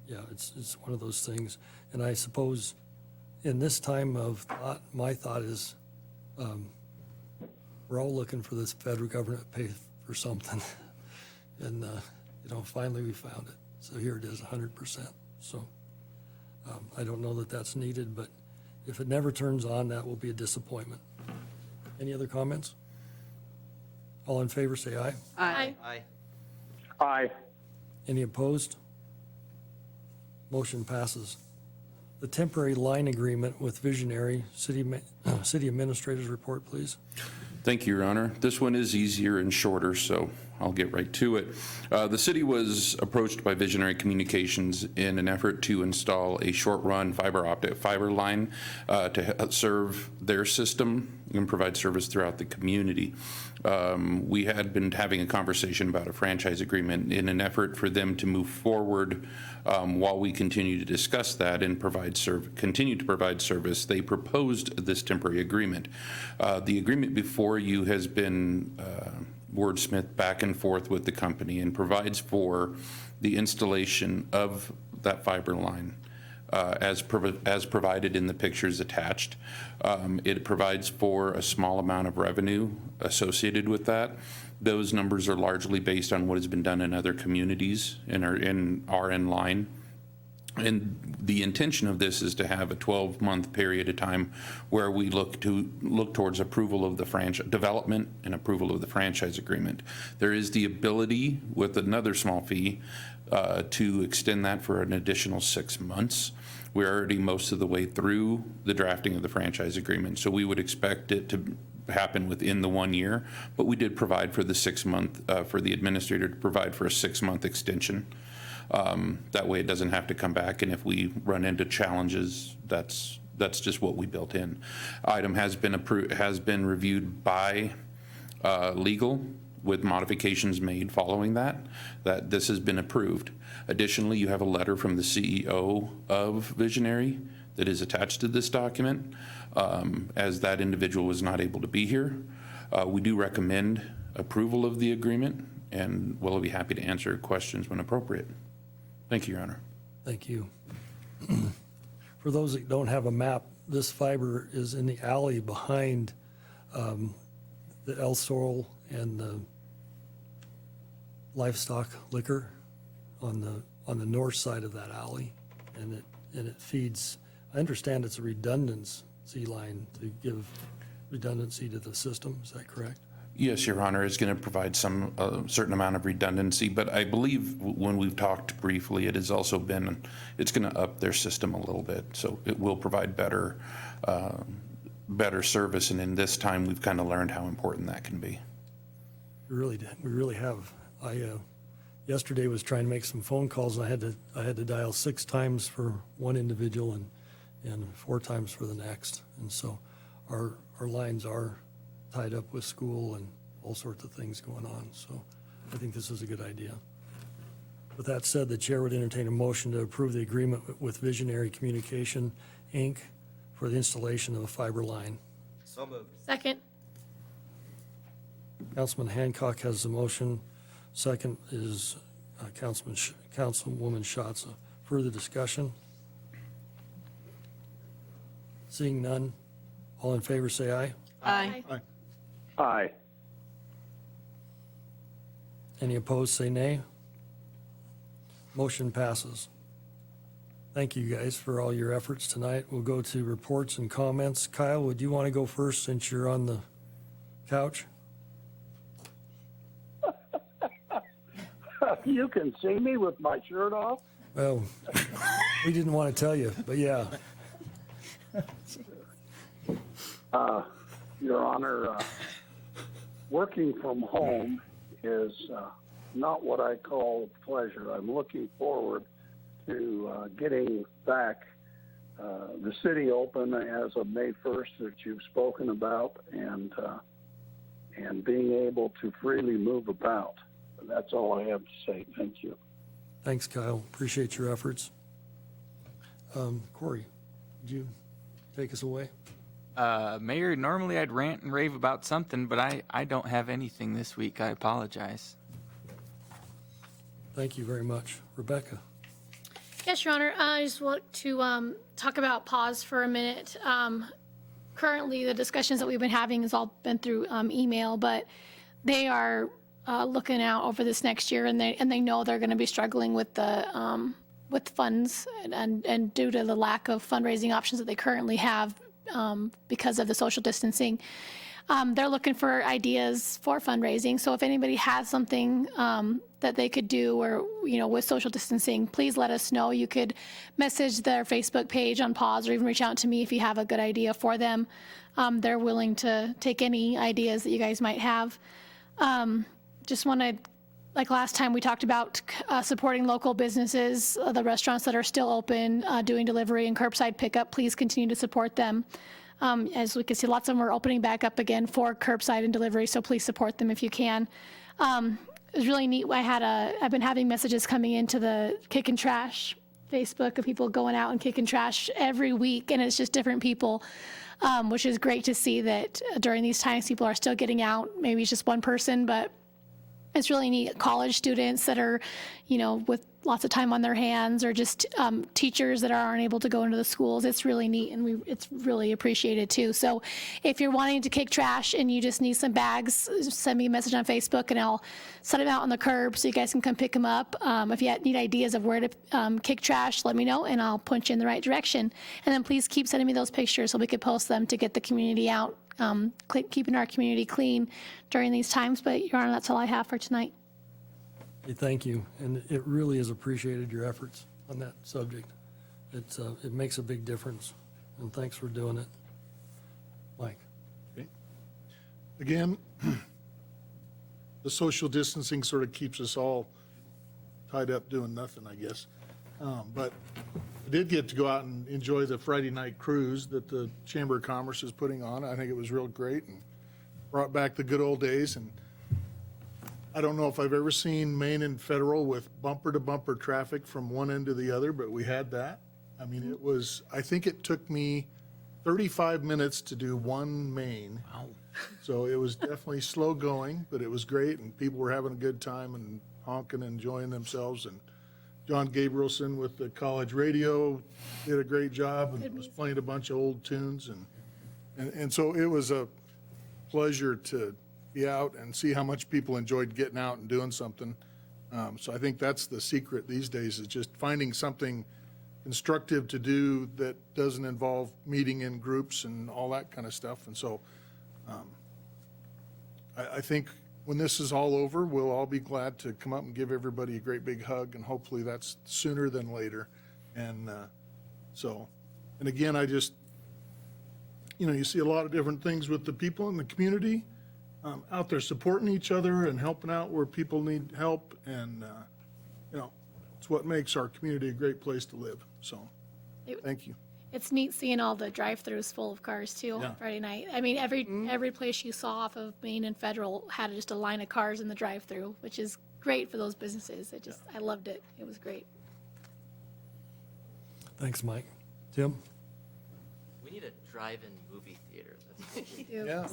yeah, it's one of those things. And I suppose in this time of thought, my thought is we're all looking for this federal government to pay for something. And, finally we found it. So here it is, 100%. So I don't know that that's needed, but if it never turns on, that will be a disappointment. Any other comments? All in favor, say aye. Aye. Aye. Aye. Any opposed? Motion passes. The temporary line agreement with Visionary, City Administrator's report, please. Thank you, Your Honor. This one is easier and shorter, so I'll get right to it. The city was approached by Visionary Communications in an effort to install a short-run fiber line to serve their system and provide service throughout the community. We had been having a conversation about a franchise agreement in an effort for them to move forward while we continue to discuss that and continue to provide service. They proposed this temporary agreement. The agreement before you has been wordsmithed back and forth with the company and provides for the installation of that fiber line as provided in the pictures attached. It provides for a small amount of revenue associated with that. Those numbers are largely based on what has been done in other communities and are in line. And the intention of this is to have a 12-month period of time where we look towards approval of the development and approval of the franchise agreement. There is the ability, with another small fee, to extend that for an additional 6 months. We're already most of the way through the drafting of the franchise agreement, so we would expect it to happen within the 1 year, but we did provide for the 6 month, for the administrator to provide for a 6-month extension. That way it doesn't have to come back, and if we run into challenges, that's just what we built in. Item has been reviewed by legal with modifications made following that this has been approved. Additionally, you have a letter from the CEO of Visionary that is attached to this document, as that individual was not able to be here. We do recommend approval of the agreement, and we'll be happy to answer questions when appropriate. Thank you, Your Honor. Thank you. For those that don't have a map, this fiber is in the alley behind the El Sol and the livestock liquor on the north side of that alley, and it feeds. I understand it's a redundancy line to give redundancy to the system. Is that correct? Yes, Your Honor, it's going to provide some certain amount of redundancy, but I believe when we've talked briefly, it has also been, it's going to up their system a little bit, so it will provide better service, and in this time, we've kind of learned how important that can be. We really have. I yesterday was trying to make some phone calls, and I had to dial 6 times for one individual and 4 times for the next, and so our lines are tied up with school and all sorts of things going on. So I think this is a good idea. With that said, the chair would entertain a motion to approve the agreement with Visionary Communication, Inc. for the installation of a fiber line. So moved. Second. Councilman Hancock has the motion. Second is Councilwoman Schatz. Further discussion? Seeing none, all in favor say aye. Aye. Aye. Aye. Any opposed, say nay. Motion passes. Thank you guys for all your efforts tonight. We'll go to reports and comments. Kyle, would you want to go first since you're on the couch? You can see me with my shirt off? Well, we didn't want to tell you, but yeah. Your Honor, working from home is not what I call pleasure. I'm looking forward to getting back the city open as of May 1st that you've spoken about, and being able to freely move about. That's all I have to say. Thank you. Thanks, Kyle. Appreciate your efforts. Corey, would you take us away? Mayor, normally I'd rant and rave about something, but I don't have anything this week. I apologize. Thank you very much. Rebecca? Yes, Your Honor. I just want to talk about pause for a minute. Currently, the discussions that we've been having has all been through email, but they are looking out over this next year, and they know they're going to be struggling with the with funds and due to the lack of fundraising options that they currently have because of the social distancing. They're looking for ideas for fundraising. So if anybody has something that they could do or, with social distancing, please let us know. You could message their Facebook page on pause or even reach out to me if you have a good idea for them. They're willing to take any ideas that you guys might have. Just want to, like last time we talked about supporting local businesses, the restaurants that are still open, doing delivery and curbside pickup, please continue to support them. As we can see, lots of them are opening back up again for curbside and delivery, so please support them if you can. It was really neat. I've been having messages coming into the Kick and Trash Facebook of people going out and kicking trash every week, and it's just different people, which is great to see that during these times people are still getting out. Maybe it's just one person, but it's really neat. College students that are, with lots of time on their hands, or just teachers that aren't able to go into the schools. It's really neat, and it's really appreciated too. So if you're wanting to kick trash and you just need some bags, send me a message on Facebook and I'll set them out on the curb so you guys can come pick them up. If you need ideas of where to kick trash, let me know and I'll point you in the right direction. And then please keep sending me those pictures so we can post them to get the community out, keeping our community clean during these times. But Your Honor, that's all I have for tonight. Hey, thank you, and it really is appreciated, your efforts on that subject. It makes a big difference, and thanks for doing it. Mike? Okay. Again, the social distancing sort of keeps us all tied up doing nothing, I guess. But I did get to go out and enjoy the Friday night cruise that the Chamber of Commerce is putting on. I think it was real great and brought back the good old days. And I don't know if I've ever seen Main and Federal with bumper-to-bumper traffic from one end to the other, but we had that. I mean, I think it took me 35 minutes to do one Main. Wow. So it was definitely slow going, but it was great, and people were having a good time and honking and enjoying themselves. And John Gabrielson with the college radio did a great job and was playing a bunch of old tunes. And so it was a pleasure to be out and see how much people enjoyed getting out and doing something. So I think that's the secret these days, is just finding something constructive to do that doesn't involve meeting in groups and all that kind of stuff. And so I think when this is all over, we'll all be glad to come up and give everybody a great big hug, and hopefully that's sooner than later. And and again, I just, you see a lot of different things with the people in the community out there supporting each other and helping out where people need help. And, it's what makes our community a great place to live. So thank you. It's neat seeing all the drive-throughs full of cars too on Friday night. I mean, every place you saw off of Main and Federal had just a line of cars in the drive-through, which is great for those businesses. I loved it. It was great. Thanks, Mike. Tim? We need a drive-in movie theater. Yeah.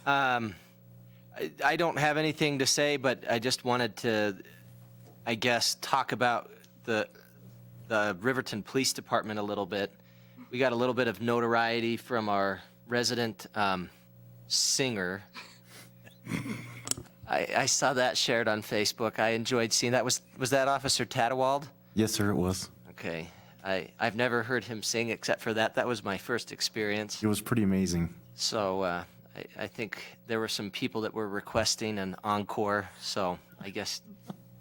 I don't have anything to say, but I just wanted to, I guess, talk about the Riverton Police Department a little bit. We got a little bit of notoriety from our resident singer. I saw that shared on Facebook. I enjoyed seeing that. Was that Officer Tadewald? Yes, sir, it was. Okay. I've never heard him sing except for that. That was my first experience. It was pretty amazing. So I think there were some people that were requesting an encore, so I guess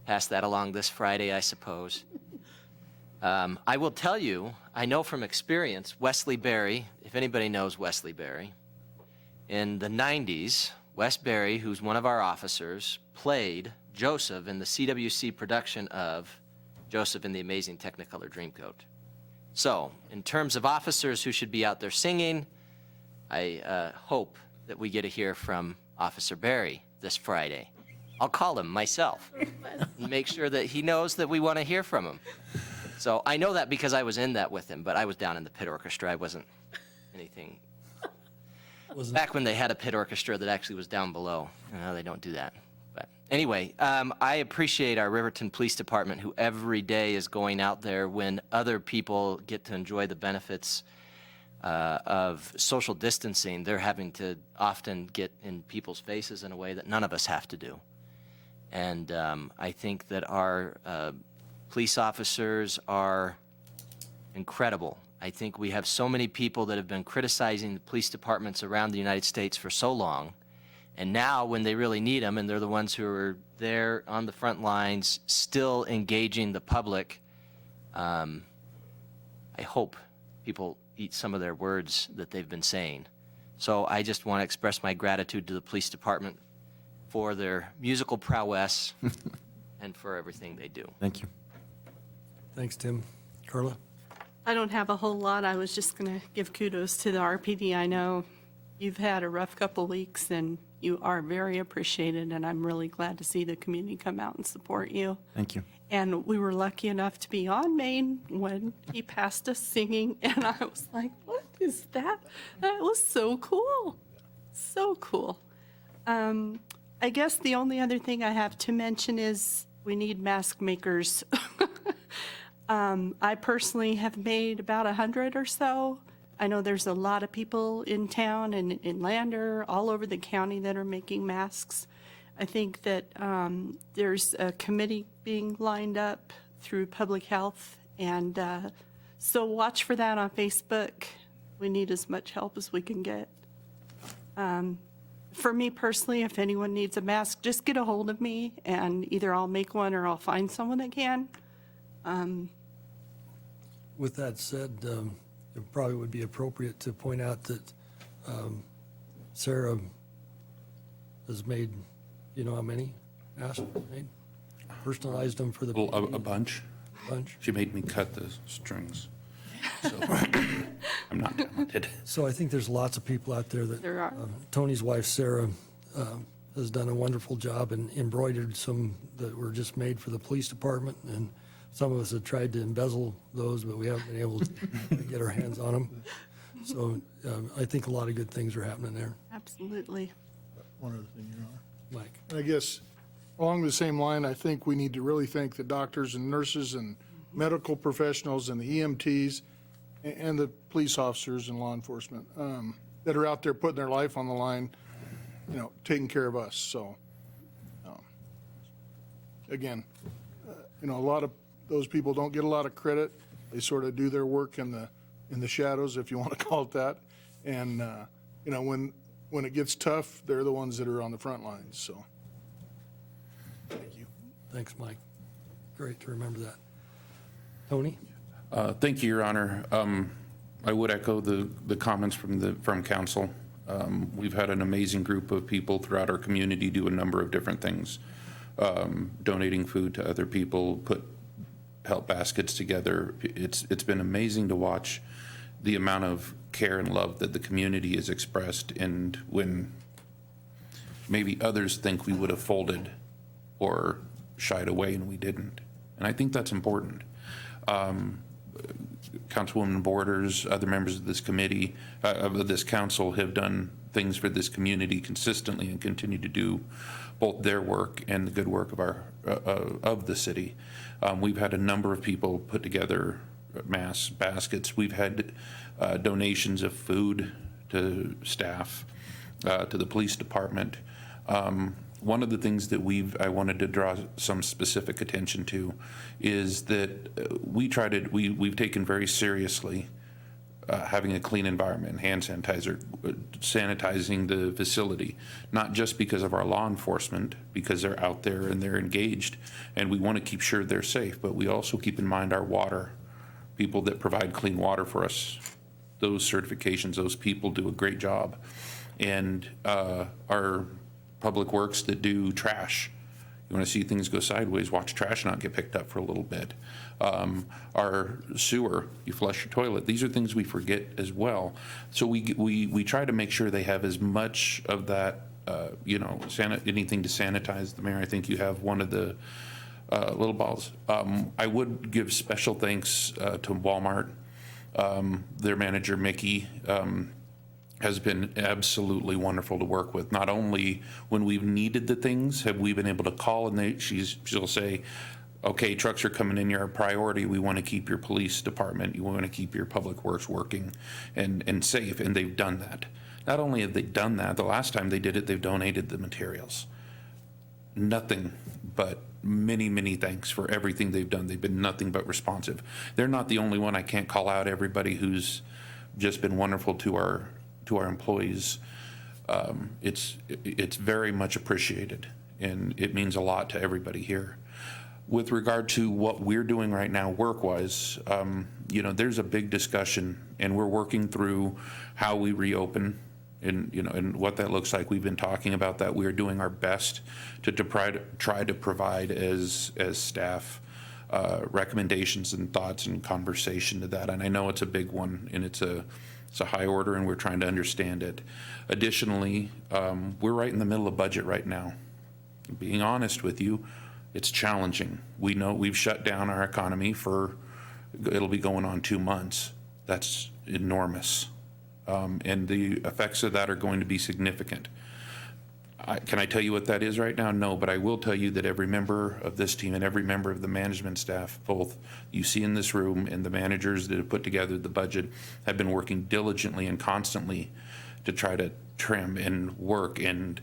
pass that along this Friday, I suppose. I will tell you, I know from experience, Wesley Berry, if anybody knows Wesley Berry, in the 90s, Wes Berry, who's one of our officers, played Joseph in the CWC production of Joseph and the Amazing Technicolor Dreamcoat. So, in terms of officers who should be out there singing, I hope that we get to hear from Officer Berry this Friday. I'll call him myself and make sure that he knows that we want to hear from him. So I know that because I was in that with him, but I was down in the pit orchestra. I wasn't anything. Back when they had a pit orchestra that actually was down below. They don't do that. But anyway, I appreciate our Riverton Police Department, who every day is going out there when other people get to enjoy the benefits of social distancing. They're having to often get in people's faces in a way that none of us have to do. And I think that our police officers are incredible. I think we have so many people that have been criticizing the police departments around the United States for so long. And now when they really need them, and they're the ones who are there on the front lines, still engaging the public, I hope people eat some of their words that they've been saying. So I just want to express my gratitude to the police department for their musical prowess and for everything they do. Thank you. Thanks, Tim. Carla? I don't have a whole lot. I was just going to give kudos to the RPD. I know you've had a rough couple weeks, and you are very appreciated, and I'm really glad to see the community come out and support you. Thank you. And we were lucky enough to be on Main when he passed us singing, and I was like, what is that? That was so cool. So cool. I guess the only other thing I have to mention is we need mask makers. I personally have made about 100 or so. I know there's a lot of people in town and in Lander, all over the county that are making masks. I think that there's a committee being lined up through public health, and so watch for that on Facebook. We need as much help as we can get. For me personally, if anyone needs a mask, just get a hold of me, and either I'll make one or I'll find someone that can. With that said, it probably would be appropriate to point out that Sarah has made, you know how many masks made? Personalized them for the Well, a bunch. bunch. She made me cut the strings. So I'm not talented. So I think there's lots of people out there that. There are. Tony's wife, Sarah, has done a wonderful job and embroidered some that were just made for the police department. And some of us have tried to embezzle those, but we haven't been able to get our hands on them. So I think a lot of good things are happening there. Absolutely. One other thing, Your Honor. Mike? I guess along the same line, I think we need to really thank the doctors and nurses and medical professionals and the EMTs and the police officers and law enforcement that are out there putting their life on the line, you know, taking care of us. So, again, you know, a lot of those people don't get a lot of credit. They sort of do their work in the shadows, if you want to call it that. And, you know, when it gets tough, they're the ones that are on the front lines. So, thank you. Thanks, Mike. Great to remember that. Tony? Thank you, Your Honor. I would echo the comments from council. We've had an amazing group of people throughout our community do a number of different things, donating food to other people, put help baskets together. It's been amazing to watch the amount of care and love that the community has expressed, and when maybe others think we would have folded or shied away and we didn't. And I think that's important. Councilwoman Borders, other members of this committee, of this council have done things for this community consistently and continue to do both their work and the good work of of the city. We've had a number of people put together mass baskets. We've had donations of food to staff, to the police department. One of the things that I wanted to draw some specific attention to is that we've taken very seriously having a clean environment, hand sanitizer, sanitizing the facility, not just because of our law enforcement, because they're out there and they're engaged, and we want to keep sure they're safe, but we also keep in mind our water, people that provide clean water for us. Those certifications, those people do a great job. And our public works that do trash. You want to see things go sideways, watch trash not get picked up for a little bit. Our sewer, you flush your toilet. These are things we forget as well. So we try to make sure they have as much of that, anything to sanitize the mayor. I think you have one of the little balls. I would give special thanks to Walmart. Their manager, Mickey, has been absolutely wonderful to work with. Not only when we've needed the things have we been able to call, and she'll say, okay, trucks are coming in, you're a priority. We want to keep your police department, you want to keep your public works working and safe, and they've done that. Not only have they done that, the last time they did it, they've donated the materials. Nothing but many, many thanks for everything they've done. They've been nothing but responsive. They're not the only one. I can't call out everybody who's just been wonderful to our employees. It's very much appreciated, and it means a lot to everybody here. With regard to what we're doing right now work-wise, there's a big discussion, and we're working through how we reopen and what that looks like. We've been talking about that. We are doing our best to try to provide as staff recommendations and thoughts and conversation to that. And I know it's a big one, and it's a high order, and we're trying to understand it. Additionally, we're right in the middle of budget right now. Being honest with you, it's challenging. We know we've shut down our economy it'll be going on 2 months. That's enormous. And the effects of that are going to be significant. Can I tell you what that is right now? No, but I will tell you that every member of this team and every member of the management staff, both you see in this room and the managers that have put together the budget, have been working diligently and constantly to try to trim and work, and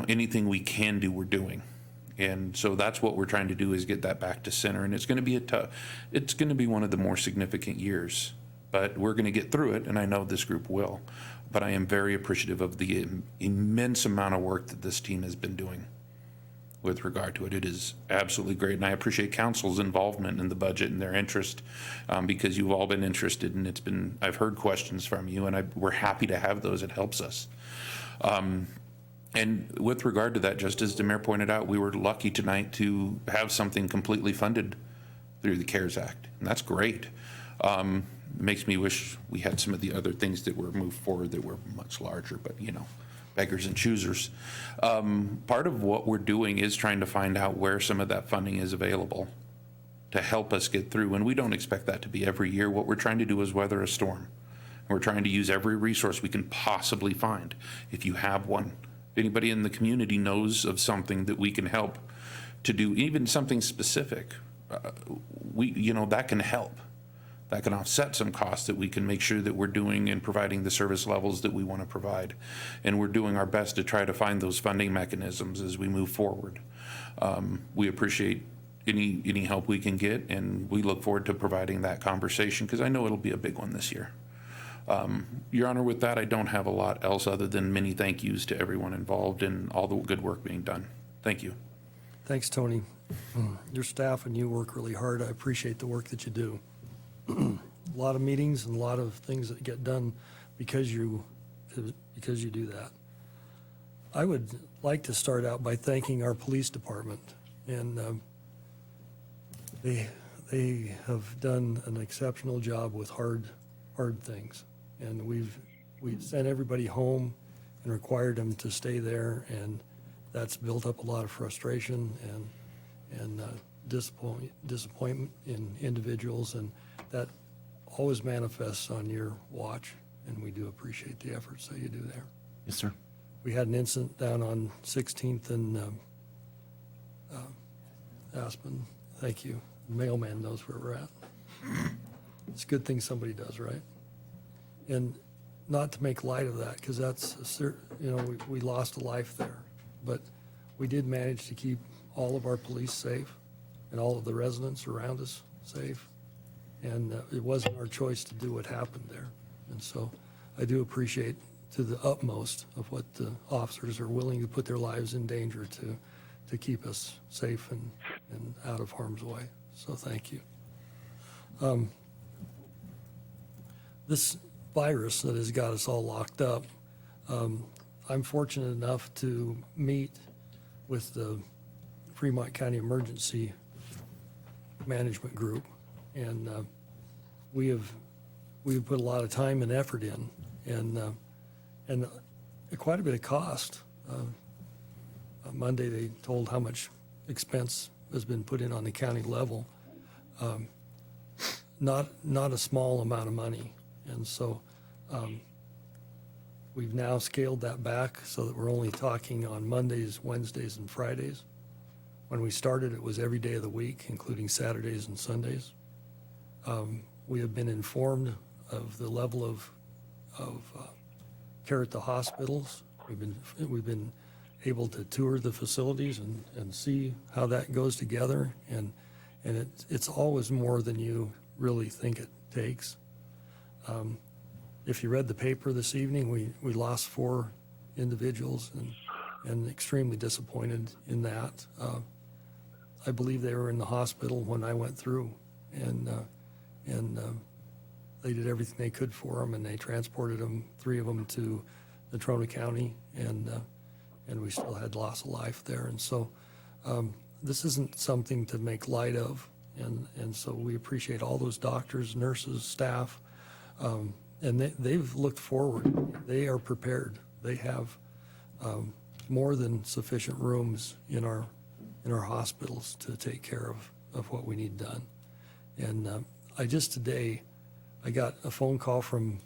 anything we can do, we're doing. And so that's what we're trying to do, is get that back to center. And it's going to be it's going to be one of the more significant years, but we're going to get through it, and I know this group will. But I am very appreciative of the immense amount of work that this team has been doing with regard to it. It is absolutely great, and I appreciate council's involvement in the budget and their interest, because you've all been interested, and I've heard questions from you, and we're happy to have those. It helps us. And with regard to that, just as the mayor pointed out, we were lucky tonight to have something completely funded through the CARES Act, and that's great. It makes me wish we had some of the other things that were moved forward that were much larger, but beggars and choosers. Part of what we're doing is trying to find out where some of that funding is available to help us get through, and we don't expect that to be every year. What we're trying to do is weather a storm. We're trying to use every resource we can possibly find. If you have one, if anybody in the community knows of something that we can help to do, even something specific, that can help. That can offset some costs that we can make sure that we're doing and providing the service levels that we want to provide. And we're doing our best to try to find those funding mechanisms as we move forward. We appreciate any help we can get, and we look forward to providing that conversation, because I know it'll be a big one this year. Your Honor, with that, I don't have a lot else other than many thank yous to everyone involved and all the good work being done. Thank you. Thanks, Tony. Your staff and you work really hard. I appreciate the work that you do. A lot of meetings and a lot of things that get done because you do that. I would like to start out by thanking our police department, and they have done an exceptional job with hard things, and we've sent everybody home and required them to stay there, and that's built up a lot of frustration and disappointment in individuals, and that always manifests on your watch, and we do appreciate the efforts that you do there. Yes, sir. We had an incident down on 16th and Aspen. Thank you. The mailman knows where we're at. It's a good thing somebody does, right? And not to make light of that, because that's, we lost a life there. But we did manage to keep all of our police safe and all of the residents around us safe. And it wasn't our choice to do what happened there. And so I do appreciate to the utmost of what the officers are willing to put their lives in danger to keep us safe and out of harm's way. So thank you. This virus that has got us all locked up, I'm fortunate enough to meet with the Fremont County Emergency Management Group, and we've put a lot of time and effort in, and quite a bit of cost. Monday they told how much expense has been put in on the county level. Not a small amount of money. And so we've now scaled that back so that we're only talking on Mondays, Wednesdays, and Fridays. When we started, it was every day of the week, including Saturdays and Sundays. We have been informed of the level of care at the hospitals. We've been able to tour the facilities and see how that goes together, and it's always more than you really think it takes. If you read the paper this evening, we lost 4 individuals and extremely disappointed in that. I believe they were in the hospital when I went through, and they did everything they could for them, and they transported them, 3 of them, to Natrona County, and we still had loss of life there. And so this isn't something to make light of, and so we appreciate all those doctors, nurses, staff, and they've looked forward. They are prepared. They have more than sufficient rooms in our hospitals to take care of what we need done. And today, I got a phone call from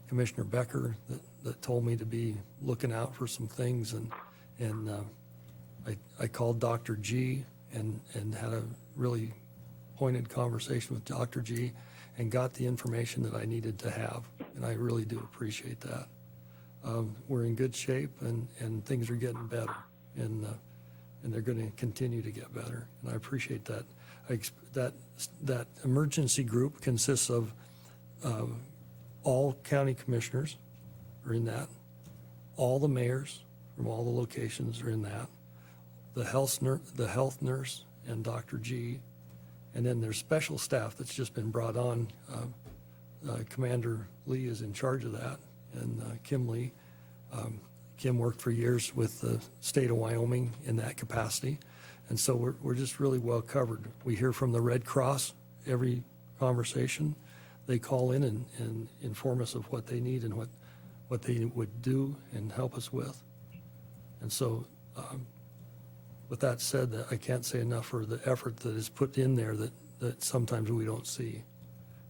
Commissioner Becker that told me to be looking out for some things, and I called Dr. G and had a really pointed conversation with Dr. G and got the information that I needed to have, and I really do appreciate that. We're in good shape, and things are getting better, and they're going to continue to get better, and I appreciate that. That emergency group consists of all county commissioners are in that, all the mayors from all the locations are in that, the health nurse and Dr. G, and then there's special staff that's just been brought on. Commander Lee is in charge of that, and Kim Lee. Kim worked for years with the state of Wyoming in that capacity, and so we're just really well covered. We hear from the Red Cross every conversation. They call in and inform us of what they need and what they would do and help us with. And so with that said, I can't say enough for the effort that is put in there that sometimes we don't see.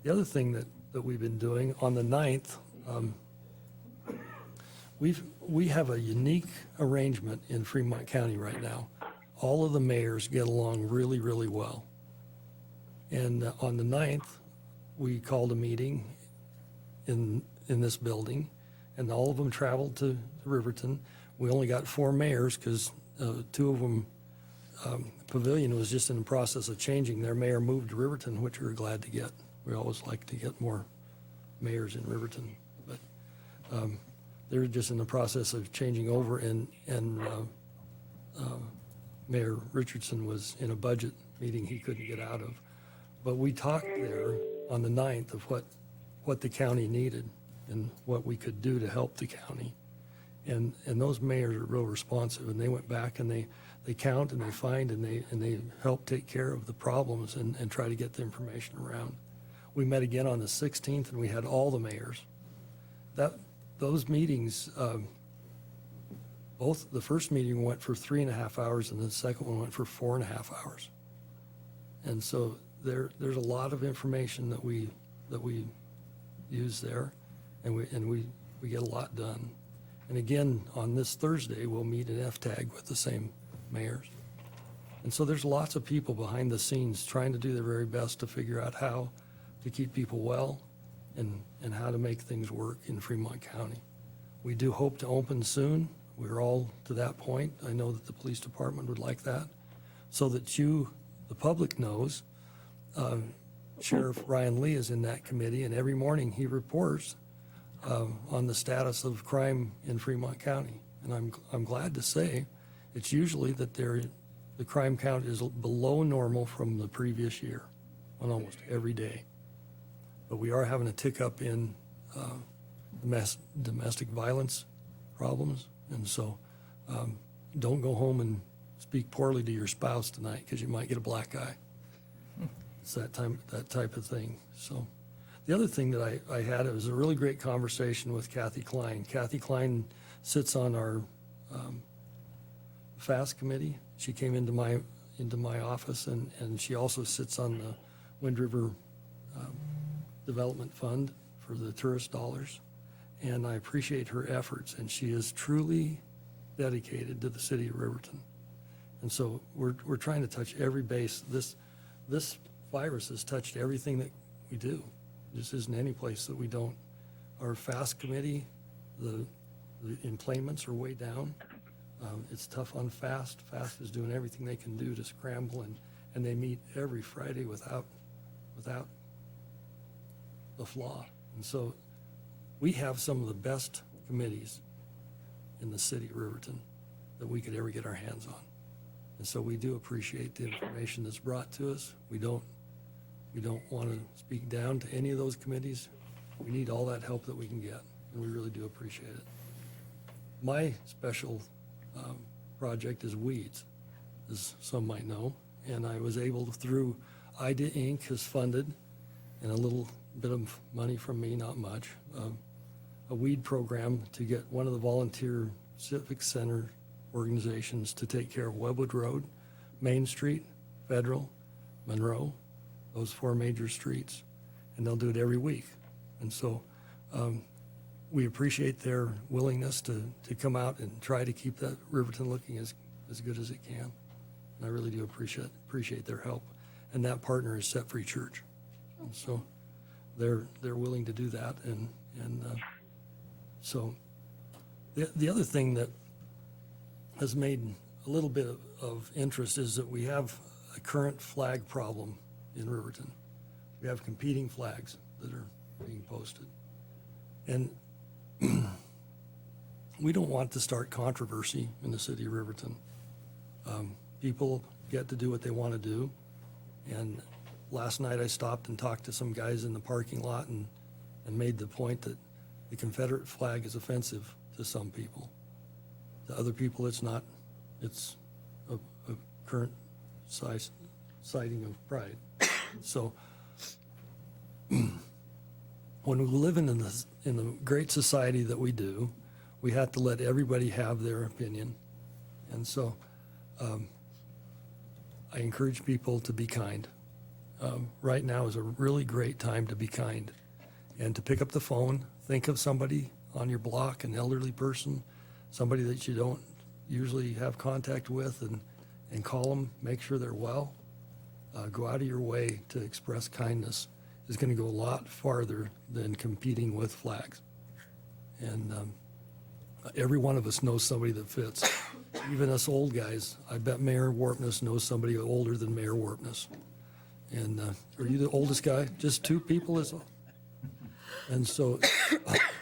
The other thing that we've been doing, on the 9th, we have a unique arrangement in Fremont County right now. All of the mayors get along really, really well. And on the 9th, we called a meeting in this building, and all of them traveled to Riverton. We only got 4 mayors because 2 of them, Pavilion was just in the process of changing. Their mayor moved to Riverton, which we were glad to get. We always like to get more mayors in Riverton, but they're just in the process of changing over, and Mayor Richardson was in a budget meeting he couldn't get out of. But we talked there on the 9th of what the county needed and what we could do to help the county. And those mayors are real responsive, and they went back and they count and they find and they help take care of the problems and try to get the information around. We met again on the 16th, and we had all the mayors. Those meetings, both the first meeting went for 3.5 hours, and the second one went for 4.5 hours. And so there's a lot of information that we use there, and we get a lot done. And again, on this Thursday, we'll meet in FTAG with the same mayors. And so there's lots of people behind the scenes trying to do their very best to figure out how to keep people well and how to make things work in Fremont County. We do hope to open soon. We're all to that point. I know that the police department would like that, so that you, the public, knows. Sheriff Ryan Lee is in that committee, and every morning he reports on the status of crime in Fremont County. And I'm glad to say it's usually that the crime count is below normal from the previous year on almost every day. But we are having a tick up in domestic violence problems, and so don't go home and speak poorly to your spouse tonight, because you might get a black eye. It's that type of thing. So the other thing that I had, it was a really great conversation with Kathy Klein. Kathy Klein sits on our FAST committee, She came into my office, and she also sits on the Wind River Development Fund for the tourist dollars. And I appreciate her efforts, and she is truly dedicated to the city of Riverton. And so we're trying to touch every base. This virus has touched everything that we do. This isn't any place that we don't. Our FAST committee, the employments are way down. It's tough on FAST. FAST is doing everything they can do to scramble, and they meet every Friday without a flaw. And so we have some of the best committees in the city of Riverton that we could ever get our hands on. And so we do appreciate the information that's brought to us. We don't want to speak down to any of those committees. We need all that help that we can get, and we really do appreciate it. My special project is weeds, as some might know, and I was able to, through IDA Inc. has funded, and a little bit of money from me, not much, a weed program to get one of the volunteer civic center organizations to take care of Webwood Road, Main Street, Federal, Monroe, those 4 major streets, and they'll do it every week. And so we appreciate their willingness to come out and try to keep that Riverton looking as good as it can. And I really do appreciate their help. And that partner is Set Free Church. And so they're willing to do that. And so the other thing that has made a little bit of interest is that we have a current flag problem in Riverton. We have competing flags that are being posted. And we don't want to start controversy in the city of Riverton. People get to do what they want to do. And last night I stopped and talked to some guys in the parking lot and made the point that the Confederate flag is offensive to some people. To other people, it's not. It's a current sighting of pride. So when we live in the great society that we do, we have to let everybody have their opinion. And so I encourage people to be kind. Right now is a really great time to be kind and to pick up the phone, think of somebody on your block, an elderly person, somebody that you don't usually have contact with, and call them, make sure they're well. Go out of your way to express kindness is going to go a lot farther than competing with flags. And every one of us knows somebody that fits. Even us old guys. I bet Mayor Warpness knows somebody older than Mayor Warpness. And are you the oldest guy? Just 2 people is all? And so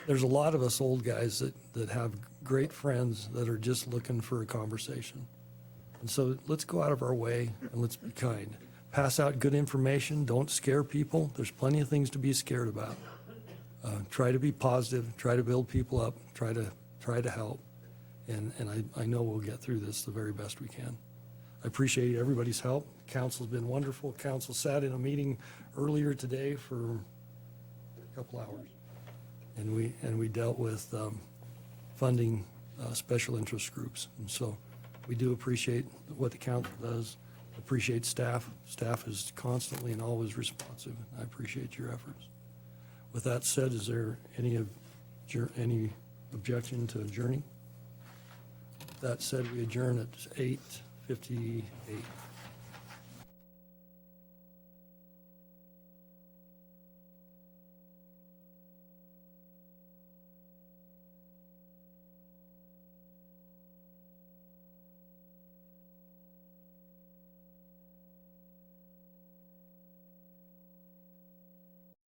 there's a lot of us old guys that have great friends that are just looking for a conversation. And so let's go out of our way and let's be kind. Pass out good information. Don't scare people. There's plenty of things to be scared about. Try to be positive. Try to build people up. Try to help. And I know we'll get through this the very best we can. I appreciate everybody's help. Council's been wonderful. Council sat in a meeting earlier today for a couple hours. And we dealt with funding special interest groups. And so we do appreciate what the council does. Appreciate staff. Staff is constantly and always responsive. I appreciate your efforts. With that said, is there any objection to adjourning? That said, we adjourn at 8:58.